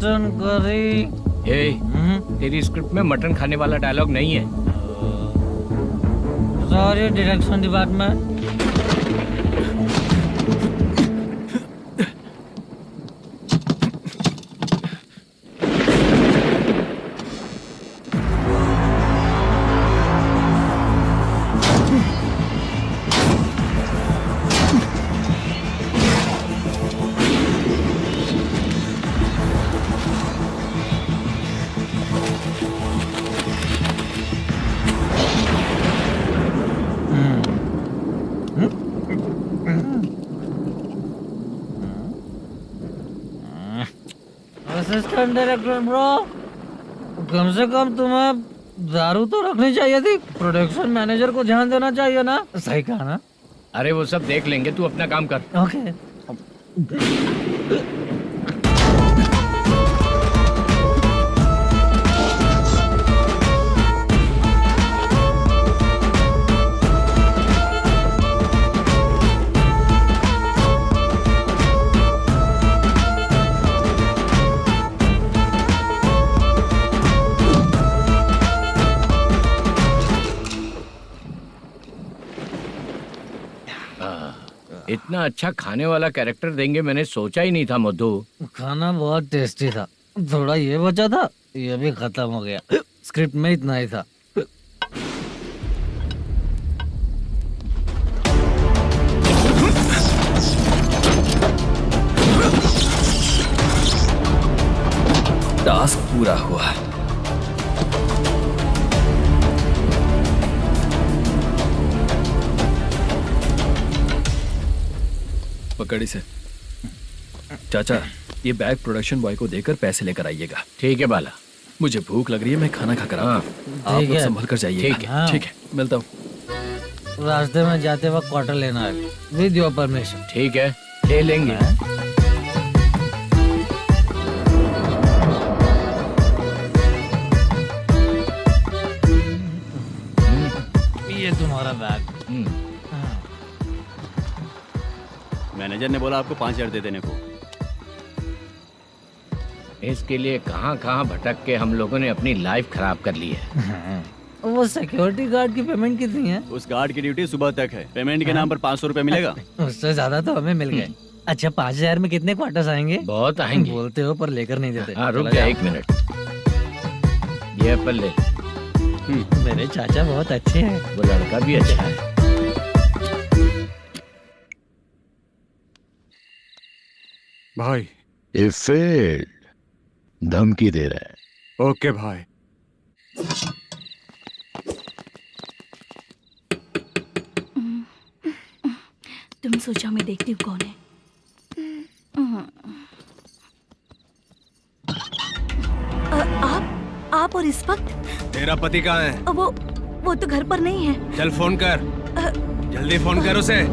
Mutton curry. तेरी स्क्रिप्ट में मटन खाने वाला डायलॉग नहीं है। Sorry direction department. Assistant director bro, कम से कम तुम्हें दारू तो रखनी चाहिए थी। प्रोडक्शन मैनेजर को ध्यान देना चाहिए ना। सही कहा ना? अरे वो सब देख लेंगे, तू अपना काम कर। ओके। इतना अच्छा खाने वाला कैरेक्टर देंगे मैंने सोचा ही नहीं था मधु। खाना बहुत टेस्टी था। थोड़ा ये बचा था, ये भी खत्म हो गया। स्क्रिप्ट में इतना ही था। टास्क पूरा हुआ। पकड़ी से चाचा, ये बैग प्रोडक्शन बॉय को देकर पैसे लेकर आइएगा। ठीक है बाला। मुझे भूख लग रही है, मैं खाना खाकर आता हूँ। आप लोग संभल कर जाइए। ठीक है। ठीक है, मिलता हूँ। रास्ते में जाते वक्त क्वार्टर लेना है, विद योर परमिशन। ठीक है, ले लेंगे। ये तुम्हारा बैग। मैनेजर ने बोला आपको 5,000 दे देने को। इसके लिए कहाँ कहाँ भटक के हम लोगों ने अपनी लाइफ खराब कर ली है। वो सिक्योरिटी गार्ड की पेमेंट कितनी है? उस गार्ड की ड्यूटी सुबह तक है। पेमेंट के नाम पर 500 रुपए मिलेगा। उससे ज्यादा तो हमें मिल गए। अच्छा 5,000 में कितने क्वार्टर्स आएंगे? बहुत आएंगे। बोलते हो पर लेकर नहीं देते। हाँ रुक जा 1 मिनट। ये एप्पल ले। मेरे चाचा बहुत अच्छे हैं। वो लड़का भी अच्छा है। भाई ये फेल्ड, धमकी दे रहा है। ओके भाई। तुम सोचो मैं देखती हूँ कौन है। आप और इस वक्त? तेरा पति कहाँ है? वो तो घर पर नहीं है। चल फोन कर, जल्दी फोन कर उसे।